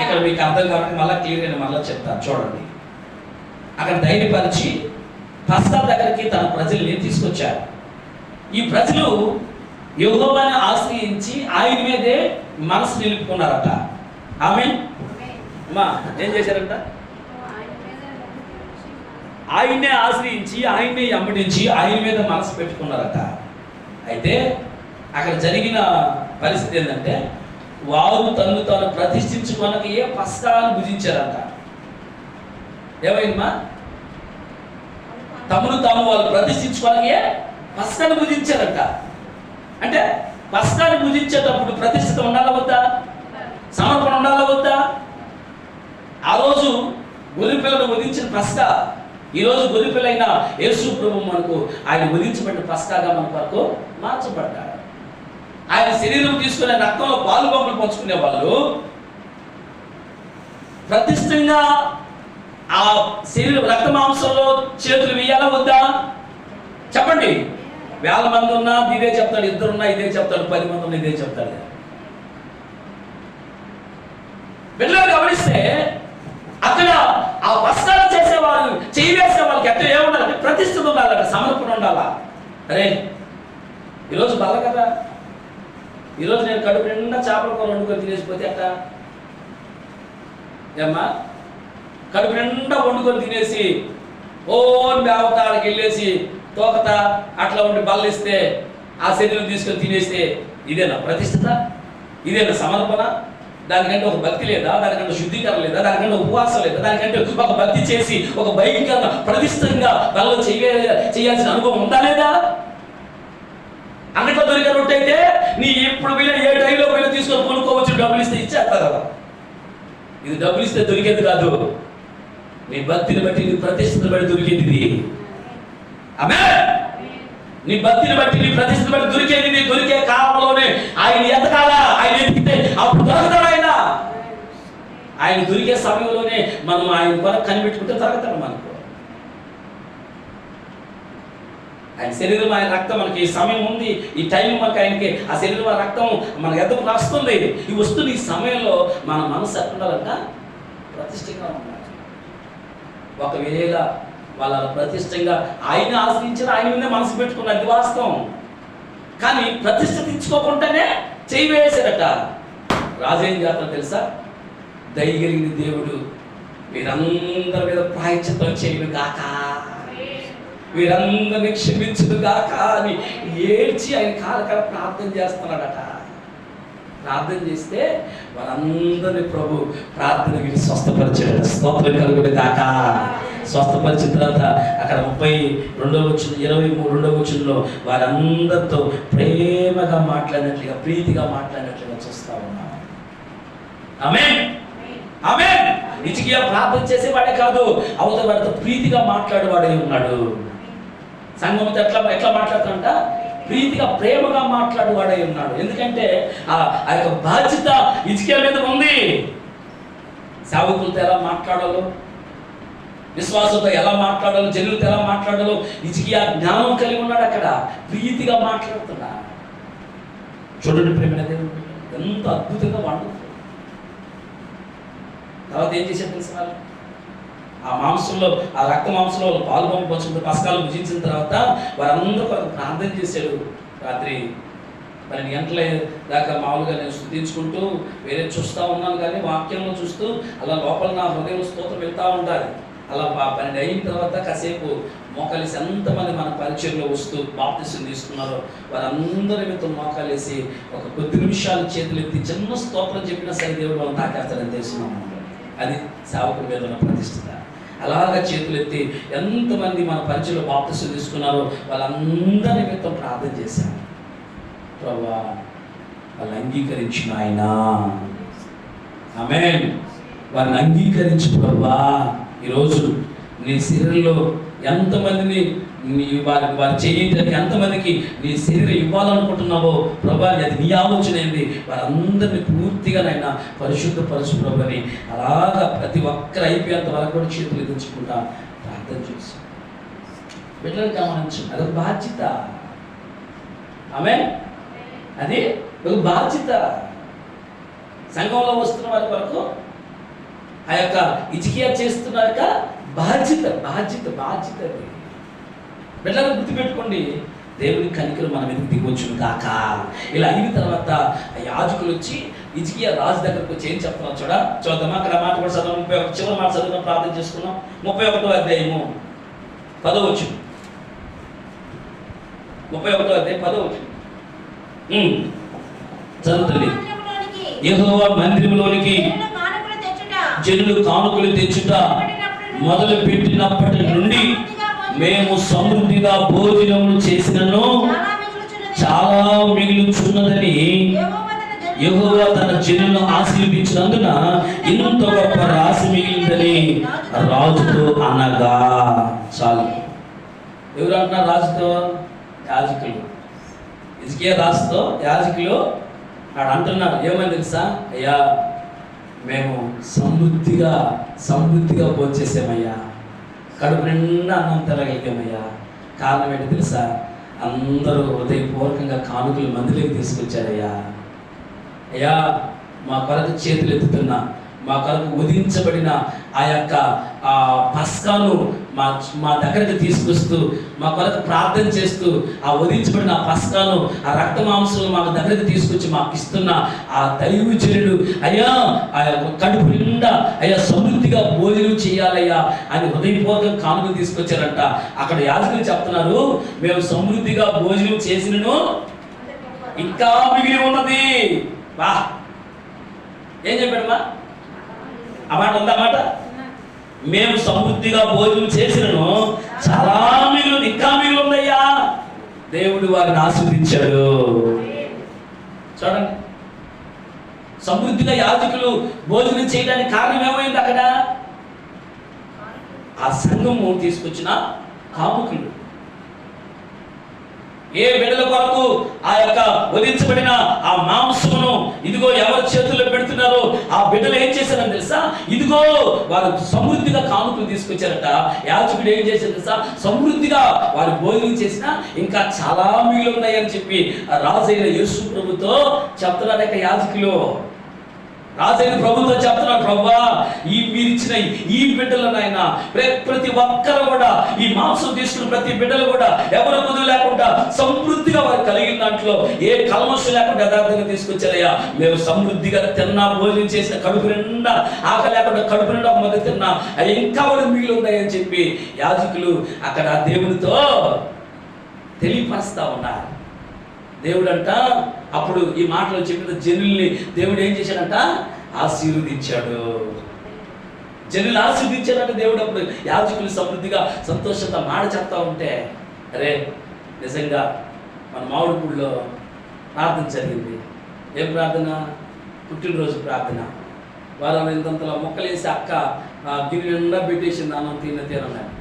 A: ఇక్కడ మీకు అర్థం కాబట్టి మళ్ళీ క్లియర్గా మళ్ళీ చెప్తాను. చూడండి, అక్కడ ధైర్యపరిచి పస్కా దగ్గరికి తన ప్రజల్ని తీసుకొచ్చారు. ఈ ప్రజలు యెహోవాని ఆశ్రయించి ఆయన మీదే మనసు నిలుపుకున్నారట. ఆమేన్. అమ్మా, ఏం చేశారంట? ఆయన్నే ఆశ్రయించి ఆయన్నే వెంబడించి ఆయన మీద మనసు పెట్టుకున్నారట. అయితే అక్కడ జరిగిన పరిస్థితి ఏంటంటే వారు తాను ప్రతిష్ఠించుకోనక ఏ పస్కాను భుజించారంట. ఏమైందమ్మా? తమను తాము వాళ్ళు ప్రతిష్ఠించుకోనక ఏ పస్కాను భుజించారంట. అంటే పస్కాను భుజించేటప్పుడు ప్రతిష్ఠిత ఉండాలా వద్దా? సమర్పణ ఉండాలా వద్దా? ఆ రోజు గొర్రె పిల్లను వధించిన పస్కా, ఈరోజు గొర్రె పిల్లైన యేసు ప్రభు మనకు ఆయన వధించబడిన పస్కాగా మన వరకు మార్చబడ్డాడు. ఆయన శరీరం తీసుకునే రక్తంలో పాలు పంపులు పంచుకునే వాళ్ళు ప్రతిష్టంగా ఆ శరీరం రక్త మాంసంలో చేతులు వేయాలా వద్దా? చెప్పండి. 1000 మంది ఉన్నా ఇదే చెప్తాడు, 2 ఉన్నా ఇదే చెప్తాడు, 10 మంది ఉన్నా ఇదే చెప్తాడు. వెళ్ళాలి గమనిస్తే అక్కడ ఆ వస్త్రాలు చేసేవారు చేయి వేసే వాళ్ళకి ఎక్కడ ఏముండాలంటే ప్రతిష్ఠత ఉండాలంటే, సమర్పణ ఉండాలా. అరే ఈరోజు బల్ల కదా, ఈరోజు నేను కడుపు నిండా చేపల కూర వండుకొని తినేసిపోతే అట్ట ఏమ్మా? కడుపు నిండా వండుకొని తినేసి దేవతాడికి వెళ్ళేసి తోకత అట్లా ఉండి బల్లిస్తే ఆ శరీరం తీసుకొని తినేస్తే ఇదేనా ప్రతిష్ఠత? ఇదేనా సమర్పణ? దానికంటే ఒక భక్తి లేదా? దానికంటే శుద్ధీకరణ లేదా? దానికంటే ఉపవాసం లేదా? దానికంటే ఒక భక్తి చేసి ఒక భయంకరంగా ప్రతిష్టంగా బలలో చేయాల్సిన అనుభవం ఉందా లేదా? అంగట్లో దొరికే రొట్టె అయితే నీ ఎప్పుడు పోయినా ఏ టైంలో పోయినా తీసుకొని కొనుక్కోవచ్చు, డబ్బులు ఇస్తే ఇచ్చేస్తారు కదా. ఇది డబ్బులు ఇస్తే దొరికేది కాదు, నీ భక్తిని బట్టి నీ ప్రతిష్టను బట్టి దొరికేది ఇది. ఆమేన్. నీ భక్తిని బట్టి నీ ప్రతిష్టను బట్టి దొరికేది. దొరికే కాలంలోనే ఆయన ఎతకాలా, ఆయన ఎతికితే అప్పుడు దొరకతాడు ఆయన. ఆయన దొరికే సమయంలోనే మనం ఆయన కొరకు కనిపెట్టుకుంటే దొరకతాడు మనకు. ఆయన శరీరం, ఆయన రక్తం మనకి ఈ సమయం ఉంది, ఈ టైం మనకి ఆయనకి ఆ శరీరం ఆ రక్తం మన ఎద్దకు రాస్తుంది. ఈ వస్తుంది ఈ సమయంలో మన మనసు ఎట్లా ఉండాలంట? ప్రతిష్టంగా ఉండాలి. ఒకవేళ వాళ్ళ ప్రతిష్టంగా ఆయన ఆశ్రయించిన ఆయన మీద మనసు పెట్టుకున్నారు, అది వాస్తవం. కానీ ప్రతిష్ఠించుకోకుండానే చేయి వేసారట. రాజేం చేస్తారో తెలుసా? దయగలిగిన దేవుడు వీరందరి మీద ప్రాయశ్చిత్తం చేయను గాక, వీరందరినీ క్షమించును గాక అని ఏడ్చి ఆయన కాలకాల ప్రార్థన చేస్తున్నాడట. ప్రార్థన చేస్తే వారందరినీ ప్రభు ప్రార్థన విని స్వస్థపరిచాడు. స్తోత్రం కలుగునే గాక. స్వస్థపరిచిన తర్వాత అక్కడ 32వ వచనం 23వ వచనంలో వారందరితో ప్రేమగా మాట్లాడినట్లుగా, ప్రీతిగా మాట్లాడినట్లుగా చూస్తా ఉన్నాం. ఆమేన్, ఆమేన్. హిజ్కియా ప్రార్థన చేసేవాడే కాదు, అవతల వారితో ప్రీతిగా మాట్లాడేవాడే ఉన్నాడు. సంఘంతో ఎట్లా మాట్లాడుతాడంట? ప్రీతిగా, ప్రేమగా మాట్లాడేవాడై ఉన్నాడు. ఎందుకంటే ఆ యొక్క బాధ్యత హిజ్కియా మీద ఉంది. సేవకులతో ఎలా మాట్లాడాలో, విశ్వాసంతో ఎలా మాట్లాడాలో, జనులతో ఎలా మాట్లాడాలో హిజ్కియా జ్ఞానం కలిగి ఉన్నాడు. అక్కడ ప్రీతిగా మాట్లాడుతున్నా. చూడండి ప్రేమైన దేవుడు ఎంత అద్భుతంగా వండుతుంది. తర్వాత ఏం చేశారు తెలిసిన వాళ్ళు? ఆ మాంసంలో, ఆ రక్త మాంసంలో పాల్గొని పంచుకుంటూ పసకాలు భుజించిన తర్వాత వారందరూ ప్రార్థన చేశాడు. రాత్రి 12 గంటల దాకా మామూలుగా నేను స్తుతించుకుంటూ వేరే చూస్తూ ఉన్నాను, కానీ వాక్యంలో చూస్తూ అలా లోపల నా హృదయంలో స్తోత్రం వెళ్తూ ఉంటారు. అలా 12 అయిన తర్వాత కాసేపు మోకాలేసి ఎంతమంది మన పరిచయంలో వస్తూ బాప్తిసం తీసుకున్నారో వారందరి మీద మోకాలేసి ఒక కొద్ది నిమిషాలు చేతులు ఎత్తి చిన్న స్తోత్రం చెప్పినా సరే దేవుడు మనం తాకేస్తాడని తెలుసుకున్నాము. అది సేవకుల మీద ఉన్న ప్రతిష్ఠిత. అలాగా చేతులు ఎత్తి ఎంతమంది మన పరిచయంలో బాప్తిసం తీసుకున్నారో వాళ్ళందరి మీద ప్రార్థన చేశాను. ప్రభువా వాళ్ళు అంగీకరించిన ఆయన, ఆమేన్, వారిని అంగీకరించి ప్రభువా ఈరోజు నీ శరీరంలో ఎంతమందిని వారి చేయడానికి ఎంతమందికి నీ శరీరం ఇవ్వాలనుకుంటున్నావో ప్రభా, అది నీ ఆలోచన అయింది. వారందరినీ పూర్తిగా నైనా పరిశుద్ధ పరచు ప్రభుని అలాగా ప్రతి ఒక్కరు అయిపోయేంత వరకు కూడా చేతులు ఎదుర్చుకుంటా ప్రార్థన చేసి బిడ్డలు గమనించు. అదొక బాధ్యత. ఆమేన్, అది ఒక బాధ్యత. సంఘంలో వస్తున్న వారి వరకు ఆ యొక్క హిజ్కియా చేస్తున్న యొక్క బాధ్యత బాధ్యత బాధ్యత అది. బిడ్డలు గుర్తుపెట్టుకోండి, దేవుని కనికలు మన మీద దిగొచ్చును కాక. ఇలా అయిన తర్వాత ఆ యాజకులు వచ్చి హిజ్కియా రాజు దగ్గరకు వచ్చి ఏం చెప్తున్నాం చూద్దామా. అక్కడ మాట కూడా చదువు 31 చివరి మాట చదువుకుని ప్రార్థన చేసుకున్నాం. 31వ అధ్యాయము 10వ వచనం. 31వ అధ్యాయం 10వ వచనం చదువుతుంది. యెహోవా మందిరములోనికి జనులు కానుకలు తెచ్చుట మొదలు పెట్టినప్పటి నుండి మేము సమృద్ధిగా భోజనములు చేసినను చాలా మిగులుచున్నదని యెహోవా తన జనులను ఆశీర్వదించినందున ఇంత గొప్ప రాశి మిగిలిందని రాజుతో అనగా. చాలు. ఎవరు అంటున్నారు రాజుతో? యాజకులు. హిజ్కియా రాజుతో యాజకులు ఆడు అంటున్నారు ఏమని తెలుసా? అయ్యా మేము సమృద్ధిగా భోంచేసామయ్యా, కడుపు నిండా అన్నం తినగలిగామయ్యా. కారణం ఏంటి తెలుసా? అందరూ హృదయపూర్వకంగా కానుకలు మందిలోకి తీసుకొచ్చారయ్యా. అయ్యా మా కొరకు చేతులు ఎత్తుతున్నా, మా కొరకు ఉదించబడిన ఆ యొక్క పస్కాను మా దగ్గరకు తీసుకొస్తూ మా కొరకు ప్రార్థన చేస్తూ ఆ ఉదించబడిన ఆ పస్కాను, ఆ రక్త మాంసం మా దగ్గరకు తీసుకొచ్చి మాకు ఇస్తున్న ఆ దైవజనుడు అయ్యా ఆ యొక్క కడుపు నిండా అయ్యా సమృద్ధిగా భోజనం చేయాలయ్యా అని హృదయపూర్వకంగా కానుకలు తీసుకొచ్చారంట. అక్కడ యాజకులు చెప్తున్నారు, మేము సమృద్ధిగా భోజనం చేసినను ఇంకా మిగిలి ఉన్నది. వా, ఏం చెప్పాడమ్మా? ఆ మాట ఉందా? మాట మేము సమృద్ధిగా భోజనం చేసినను చాలా మిగులు, ఇంకా మిగులు ఉందయ్యా. దేవుడు వారిని ఆశీర్వదించాడు. చూడండి, సమృద్ధిగా యాజకులు భోజనం చేయడానికి కారణం ఏమైంది? అక్కడ ఆ సంఘము తీసుకొచ్చిన కాముకులు. ఏ బిడ్డల కొరకు ఆ యొక్క వధించబడిన ఆ మాంసమును ఇదిగో ఎవరి చేతుల్లో పెడుతున్నారో ఆ బిడ్డలు ఏం చేశారని తెలుసా? ఇదిగో వారు సమృద్ధిగా కానుకలు తీసుకొచ్చారట. యాజకుడు ఏం చేశారు తెలుసా? సమృద్ధిగా వారు భోజనం చేసినా ఇంకా చాలా మిగిలి ఉన్నాయని చెప్పి రాజైన యేసు ప్రభుతో చెప్తున్నారు. యొక్క యాజకులు రాజైన ప్రభుత్వం చెప్తున్నాడు, ప్రభువా ఈ మీరిచ్చిన ఈ బిడ్డలనైనా ప్రతి ఒక్కరు కూడా ఈ మాంసం తీసుకున్న ప్రతి బిడ్డలు కూడా ఎవరు కుదురు లేకుండా సమృద్ధిగా వారు కలిగిన దాంట్లో ఏ కల్మషం లేకుండా యథార్థంగా తీసుకొచ్చారయ్యా. మేము సమృద్ధిగా తిన్నా, భోజనం చేసిన కడుపు నిండా, ఆకలి లేకుండా కడుపు నిండా ఒక మంది తిన్నా, అవి ఇంకా కూడా మిగిలి ఉన్నాయని చెప్పి యాజకులు అక్కడ దేవునితో తెలియపరుస్తా ఉన్నారు. దేవుడు అంట అప్పుడు ఈ మాటలు చెప్పిన జనుల్ని దేవుడు ఏం చేశాడంట? ఆశీర్వదించాడు. జనులు ఆశీర్వదించాడంటే దేవుడు అప్పుడు యాజకులు సమృద్ధిగా సంతోషంతో మాట చెప్తా ఉంటే, అరే నిజంగా మన మామిడిపూడిలో ప్రార్థన జరిగింది. ఏం ప్రార్థన? పుట్టినరోజు ప్రార్థన. వారు ఇంతంతలో మొక్కలేసి అక్క గిన్నె నిండా పెట్టేసింది అన్నం తినన్నాడు.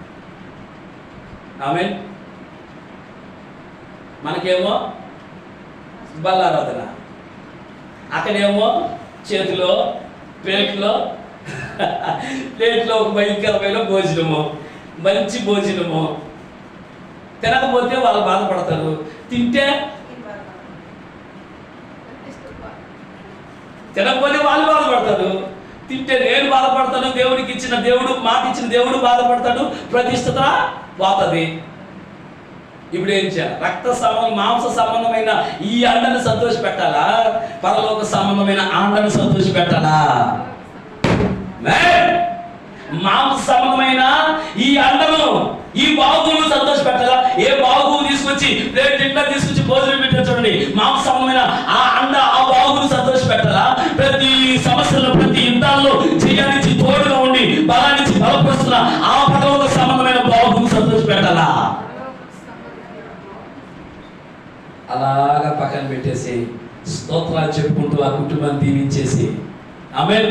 A: ఆమె మనకేమో బల్లారాధన, అక్కడేమో చేతిలో ప్లేట్లో ఒక భయంకరమైన భోజనము, మంచి భోజనము. తినకపోతే వాళ్ళు బాధపడతారు, తినకపోతే వాళ్ళు బాధపడతారు, తింటే నేను బాధపడతాను. దేవుడికి ఇచ్చిన దేవుడు, మాట ఇచ్చిన దేవుడు బాధపడతాడు, ప్రతిష్టత పోతుంది. ఇప్పుడు ఏం చేయాలి? రక్త సంబంధం, మాంస సంబంధమైన ఈ అండను సంతోష పెట్టాలా? పరలోక సంబంధమైన అండను సంతోష పెట్టాలా? మాంస సంబంధమైన ఈ అండను, ఈ బాగును సంతోష పెట్టాలా? ఏ బాగు తీసుకొచ్చి ప్లేట్ నిండా తీసుకొచ్చి భోజనం పెట్టారు చూడండి, మాంస సంబంధమైన ఆ అండ, ఆ బాగును సంతోష పెట్టాలా? ప్రతి సమస్యలో, ప్రతి యుద్ధాల్లో జయానికి తోడుగా ఉండి బలానికి బలపరుస్తున్న ఆ పరలోక సంబంధమైన బాగును సంతోష పెట్టాలా? అలాగా పక్కన పెట్టేసి స్తోత్రాలు చెప్పుకుంటూ ఆ కుటుంబాన్ని దీవించేసి ఆమేన్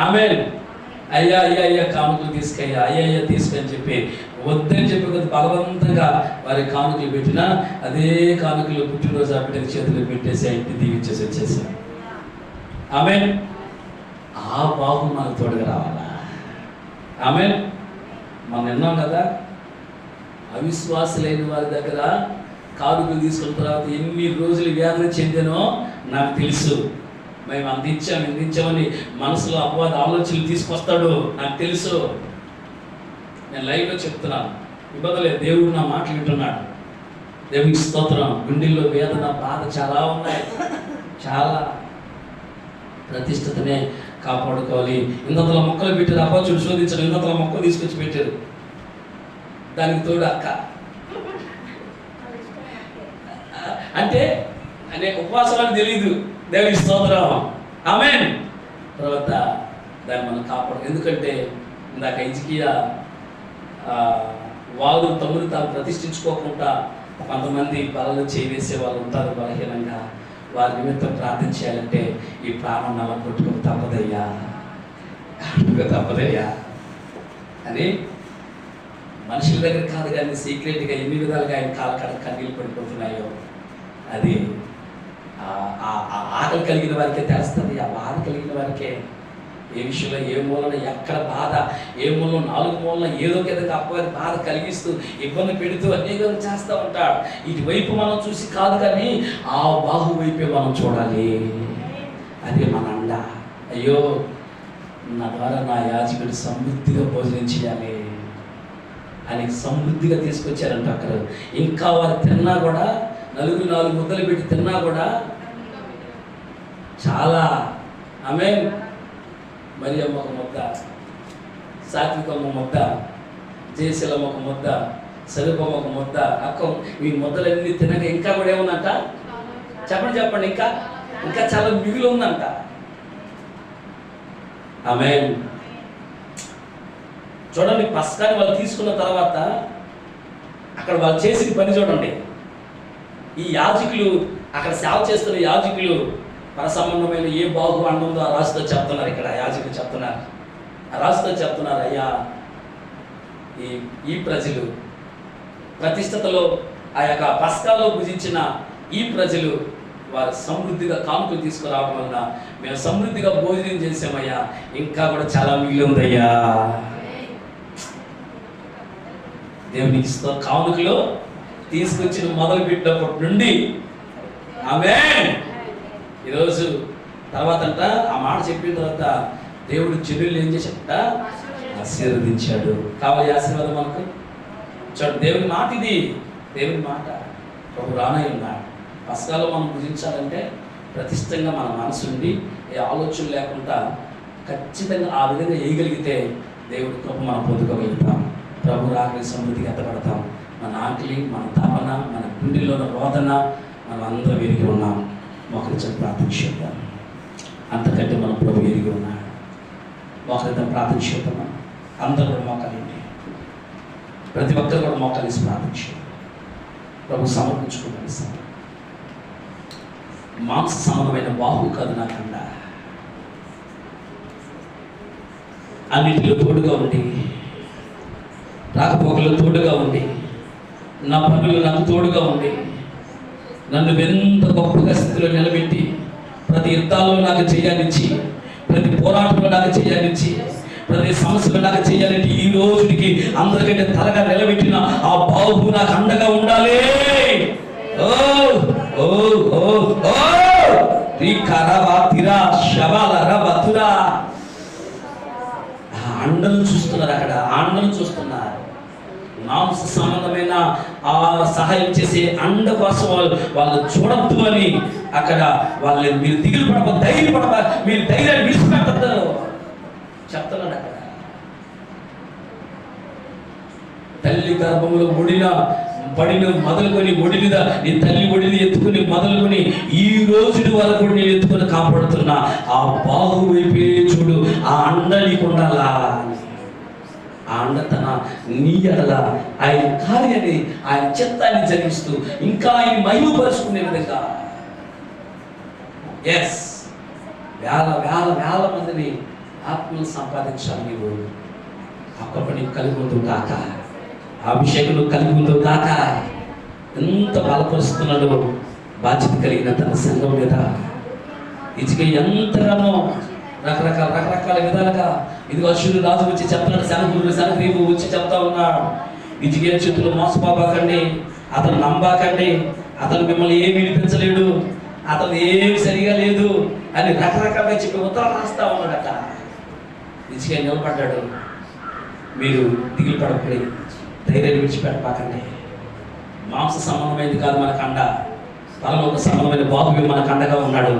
A: ఆమేన్ అయ్యా కానుకలు తీసుకయ్యా, అయ్యా తీసుకొని చెప్పి వద్దని చెప్పి కొద్ది బలవంతంగా వారి కానుకలు పెట్టినా అదే కానుకలు పుట్టినరోజు ఆ బిడ్డకి చేతులు పెట్టేసి ఆ ఇంటిని దీవించేసి వచ్చేసాం. ఆమేన్. ఆ బాగు మనకు తోడుగా రావాలా? ఆమేన్. మనం విన్నాం కదా, అవిశ్వాసులైన వారి దగ్గర కానుకలు తీసుకున్న తర్వాత ఎన్ని రోజులు వేదన చెందానో నాకు తెలుసు. మేము అందించామని మనసులో అపవాద ఆలోచనలు తీసుకొస్తాడు నాకు తెలుసు. నేను లైవ్లో చెప్తున్నాను, ఇబ్బంది లేదు. దేవుడు నా మాటలు వింటున్నాడు. దేవునికి స్తోత్రం. గుండెల్లో వేదన, బాధ చాలా ఉన్నాయి. చాలా ప్రతిష్టతనే కాపాడుకోవాలి. ఇంతలో మొక్కలు పెట్టారు, అపవాదుడు శోధించడం. ఇంతలో మొక్కలు తీసుకొచ్చి పెట్టారు. దానికి తోడు అక్క అంటే ఉపవాసాలకు తెలియదు. దేవునికి స్తోత్రం. ఆమేన్. తర్వాత దాన్ని మనం కాపాడు. ఎందుకంటే ఇందాక హిజ్కియా వారు తమ్ముడు తాను ప్రతిష్ఠించుకోకుండా కొంతమంది బలలో చేవేసే వాళ్ళు ఉంటారు బలహీనంగా. వారి నిమిత్తం ప్రార్థన చేయాలంటే ఈ ప్రాణం నలగొట్టుకు తప్పదయ్యా అని మనుషుల దగ్గర కాదు కానీ సీక్రెట్గా ఎన్ని విధాలుగా ఆయన కాలకడ కన్నీళ్ళు పడిపోతున్నాయో అది ఆకలి కలిగిన వారికే తెలుస్తుంది. ఆ బాధ కలిగిన వారికే ఏ విషయంలో, ఏ మూలన, ఎక్కడ బాధ, ఏ మూలలో, 4 మూలన ఏదో విధంగా అప్పవారి బాధ కలిగిస్తూ ఇబ్బంది పెడుతూ అనేకం చేస్తూ ఉంటాడు. ఇటువైపు మనం చూసి కాదు కానీ ఆ బాహు వైపే మనం చూడాలి. అదే మన అండ. అయ్యో నా ద్వారా నా యాజకుడు సమృద్ధిగా భోజనం చేయాలి అని సమృద్ధిగా తీసుకొచ్చారంట. అక్కడ ఇంకా వారు తిన్నా కూడా, 4 ముద్దలు పెట్టి తిన్నా కూడా చాలా. ఆమేన్. మరియమ్మ ఒక ముద్ద, సాత్వికమ్మ ముద్ద, జయశీలమ్మ ఒక ముద్ద, సరుపమ్మ ఒక ముద్ద. అక్క ఈ ముద్దలన్నీ తినక ఇంకా కూడా ఏముందంట? చెప్పండి. ఇంకా చాలా మిగిలి ఉందంట. ఆమేన్. చూడండి, పస్కాని వాళ్ళు తీసుకున్న తర్వాత అక్కడ వాళ్ళు చేసిన పని చూడండి. ఈ యాజకులు, అక్కడ సేవ చేస్తున్న యాజకులు పరసంబంధమైన ఏ బాగు అండందో ఆ రాజుతో చెప్తున్నారు. ఇక్కడ యాజకులు చెప్తున్నారు, ఆ రాజుతో చెప్తున్నారు, అయ్యా ఈ ప్రజలు ప్రతిష్టతలో ఆ యొక్క పస్కాలో భుజించిన ఈ ప్రజలు వారు సమృద్ధిగా కానుకలు తీసుకురావడం వలన మేము సమృద్ధిగా భోజనం చేసామయ్యా, ఇంకా కూడా చాలా మిగిలి ఉందయ్యా. దేవునికి కానుకలు తీసుకొచ్చిన మొదలు పెట్టినప్పటి నుండి ఆమేన్. ఈరోజు తర్వాత అంట ఆ మాట చెప్పిన తర్వాత దేవుడు జనుల్ని ఏం చేశాడంట? ఆశీర్వదించాడు. కావాలి ఆశీర్వాదం మనకు? చూడండి, దేవుని మాట ఇది. దేవుని మాట. ప్రభు రానై ఉన్నాడు. పస్కాలో మనం భుజించాలంటే ప్రతిష్టంగా మన మనసు ఉండి ఏ ఆలోచన లేకుండా ఖచ్చితంగా ఆ విధంగా వేయగలిగితే దేవుడి కృప మనం పొందుకోగలుగుతాం. ప్రభు రాకలి సమృద్ధిగా ఎత్తపడతాం. మన ఆకలి, మన తపన, మన గుండెల్లో రోదన, మనం అందరం ఎరిగి ఉన్నాం. మోకరించని ప్రార్థన చేద్దాం. అంతకంటే మనం ప్రభు ఎరిగి ఉన్నాడు. మోకరిద్దాం, ప్రార్థన చేద్దాం. అందరూ కూడా మోకాలండి. ప్రతి ఒక్కరు కూడా మోకాలేసి ప్రార్థన చేయాలి. ప్రభు సమర్పించుకోవాలి. మాంస సంబంధమైన బాహు కాదు నా కండ, అన్నిటిలో తోడుగా ఉండి, రాకపోకలు తోడుగా ఉండి, నా పనులు నాకు తోడుగా ఉండి, నన్ను ఎంత గొప్పగా స్థితిలో నిలబెట్టి, ప్రతి యుద్ధాల్లో నాకు చేయాలిచ్చి, ప్రతి పోరాటంలో నాకు చేయాలిచ్చి, ప్రతి సమస్యలో నాకు చేయాలంటే ఈ రోజుకి అందరికంటే తలగా నిలబెట్టిన ఆ బాహు నాకు అండగా ఉండాలి. ఓ ఓ ఓ ఓ అండను చూస్తున్నారు. అక్కడ అండను చూస్తున్నారు. మాంస సంబంధమైన ఆ సహాయం చేసే అండ కోసం వాళ్ళు చూడద్దు అని అక్కడ వాళ్ళు, మీరు దిగులు పడక, ధైర్యపడక, మీరు ధైర్యాన్ని విడిచిపెడతారు చెప్తున్నాడు. అక్కడ తల్లి గర్భంలో పడిన మొదలుకొని ఒడి మీద నీ తల్లి ఒడిని ఎత్తుకుని మొదలుకొని ఈ రోజు వరకు నేను ఎత్తుకొని కాపాడుతున్నా ఆ బాహు వైపే చూడు. ఆ అండ నీకు ఉండాలా. ఆ అండ తన నీ ఎడల ఆయన కార్యాన్ని, ఆయన చిత్తాన్ని జరిగిస్తూ ఇంకా ఆయన మహిమపరుచుకునే విధంగా వేల వేల వేల మందిని ఆత్మను సంపాదించాలి. నీవు అక్కడ నీకు కలిగి ఉందో కాక, అభిషేకం కలిగి ఉందో కాక, ఎంత బలపరుస్తున్నాడు బాధ్యత కలిగిన తన సంఘం మీద. ఇదిగ ఎంతగానో రకరకాల విధాలుగా ఇదిగో అశ్వరు రాజు వచ్చి చెప్తున్నాడు. శనగ్రీవు వచ్చి చెప్తా ఉన్నాడు, ఇదిగే చేతులు మోసపోకండి, అతను నమ్మాకండి, అతను మిమ్మల్ని ఏమి వినిపించలేడు, అతను ఏమి సరిగా లేదు అని రకరకాలుగా చెప్పి ఉత్తరాలు రాస్తా ఉన్నాడట. ఇదిగే నిలబడ్డాడు. మీరు దిగులు పడకండి, ధైర్యాన్ని విడిచిపెట్టపాకండి. మాంస సంబంధమైనది కాదు మన కండ, పరలోక సంబంధమైన బాబు మన కండగా ఉన్నాడు.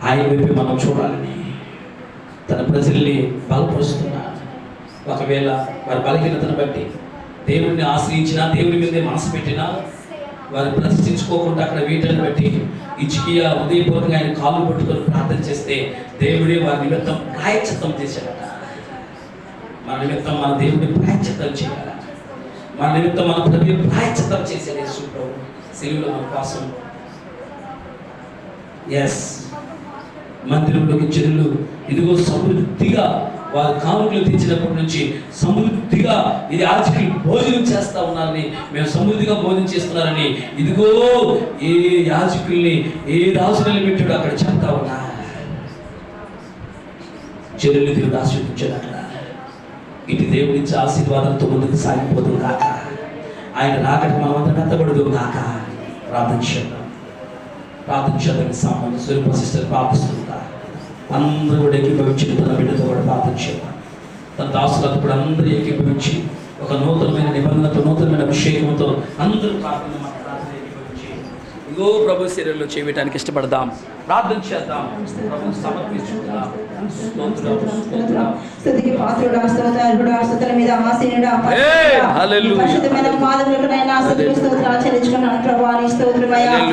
A: ఆయన వైపు మనం చూడాలని తన ప్రజల్ని బలపరుస్తున్నాడు. ఒకవేళ వారి బలహీనతను బట్టి దేవుడిని ఆశ్రయించినా, దేవుడి మీదే మనసు పెట్టినా, వారు ప్రతిష్ఠించుకోకుండా అక్కడ వీటిని బట్టి హిజ్కియా హృదయపూర్వకంగా ఆయన కాళ్ళు పట్టుకొని ప్రార్థన చేస్తే దేవుడే వారి నిమిత్తం ప్రాయశ్చిత్తం చేశాడట. మన నిమిత్తం మన దేవుడిని ప్రాయశ్చిత్తం చేయాలి. మన నిమిత్తం మన ప్రభు ప్రాయశ్చిత్తం చేసేది యేసుప్రభు శిలువలో మన కోసం. మందిరంలోకి జనులు ఇదిగో సమృద్ధిగా వారి కానుకలు తెచ్చినప్పటి నుంచి సమృద్ధిగా ఇది యాజకులు భోజనం చేస్తా ఉన్నారని, మేము సమృద్ధిగా భోజనం చేస్తున్నారని ఇదిగో ఏ యాజకుల్ని ఏ రాజులని పెట్టాడు అక్కడ చెప్తా ఉన్నా. జనులు దేవుడు ఆశీర్వదించాడు. అక్కడ ఇటు దేవుడిచ్చే ఆశీర్వాదంతో ముందుకు సాగిపోతుంది కాక, ఆయన రాకటి మనమంతా మెత్తబడదు కాక. ప్రార్థించాం సామాన్య స్వరూప సిస్టర్ ప్రార్థిస్తుందా. అందరూ కూడా ఏకీభవించి తన బిడ్డతో కూడా ప్రార్థించాం. తన దాసులతో కూడా అందరూ ఏకీభవించి ఒక నూతనమైన నిబంధనతో, నూతనమైన అభిషేకంతో అందరూ ప్రార్థన ఏకీభవించి ఇగో ప్రభు శరీరంలో చేయటానికి ఇష్టపడదాం. ప్రార్థన చేద్దాం. ప్రభు సమర్పించుకుందాం.
B: స్తుతికి పాత్రుడా, స్తోత్రార్హుడా, స్తుతుల మీద ఆసీనుడా, పరిశుద్ధమైన పాదములకు నైనా స్తుతులు స్తోత్రాలు చెల్లించుకున్నాను ప్రభువా. నీ స్తోత్రమయ్యా.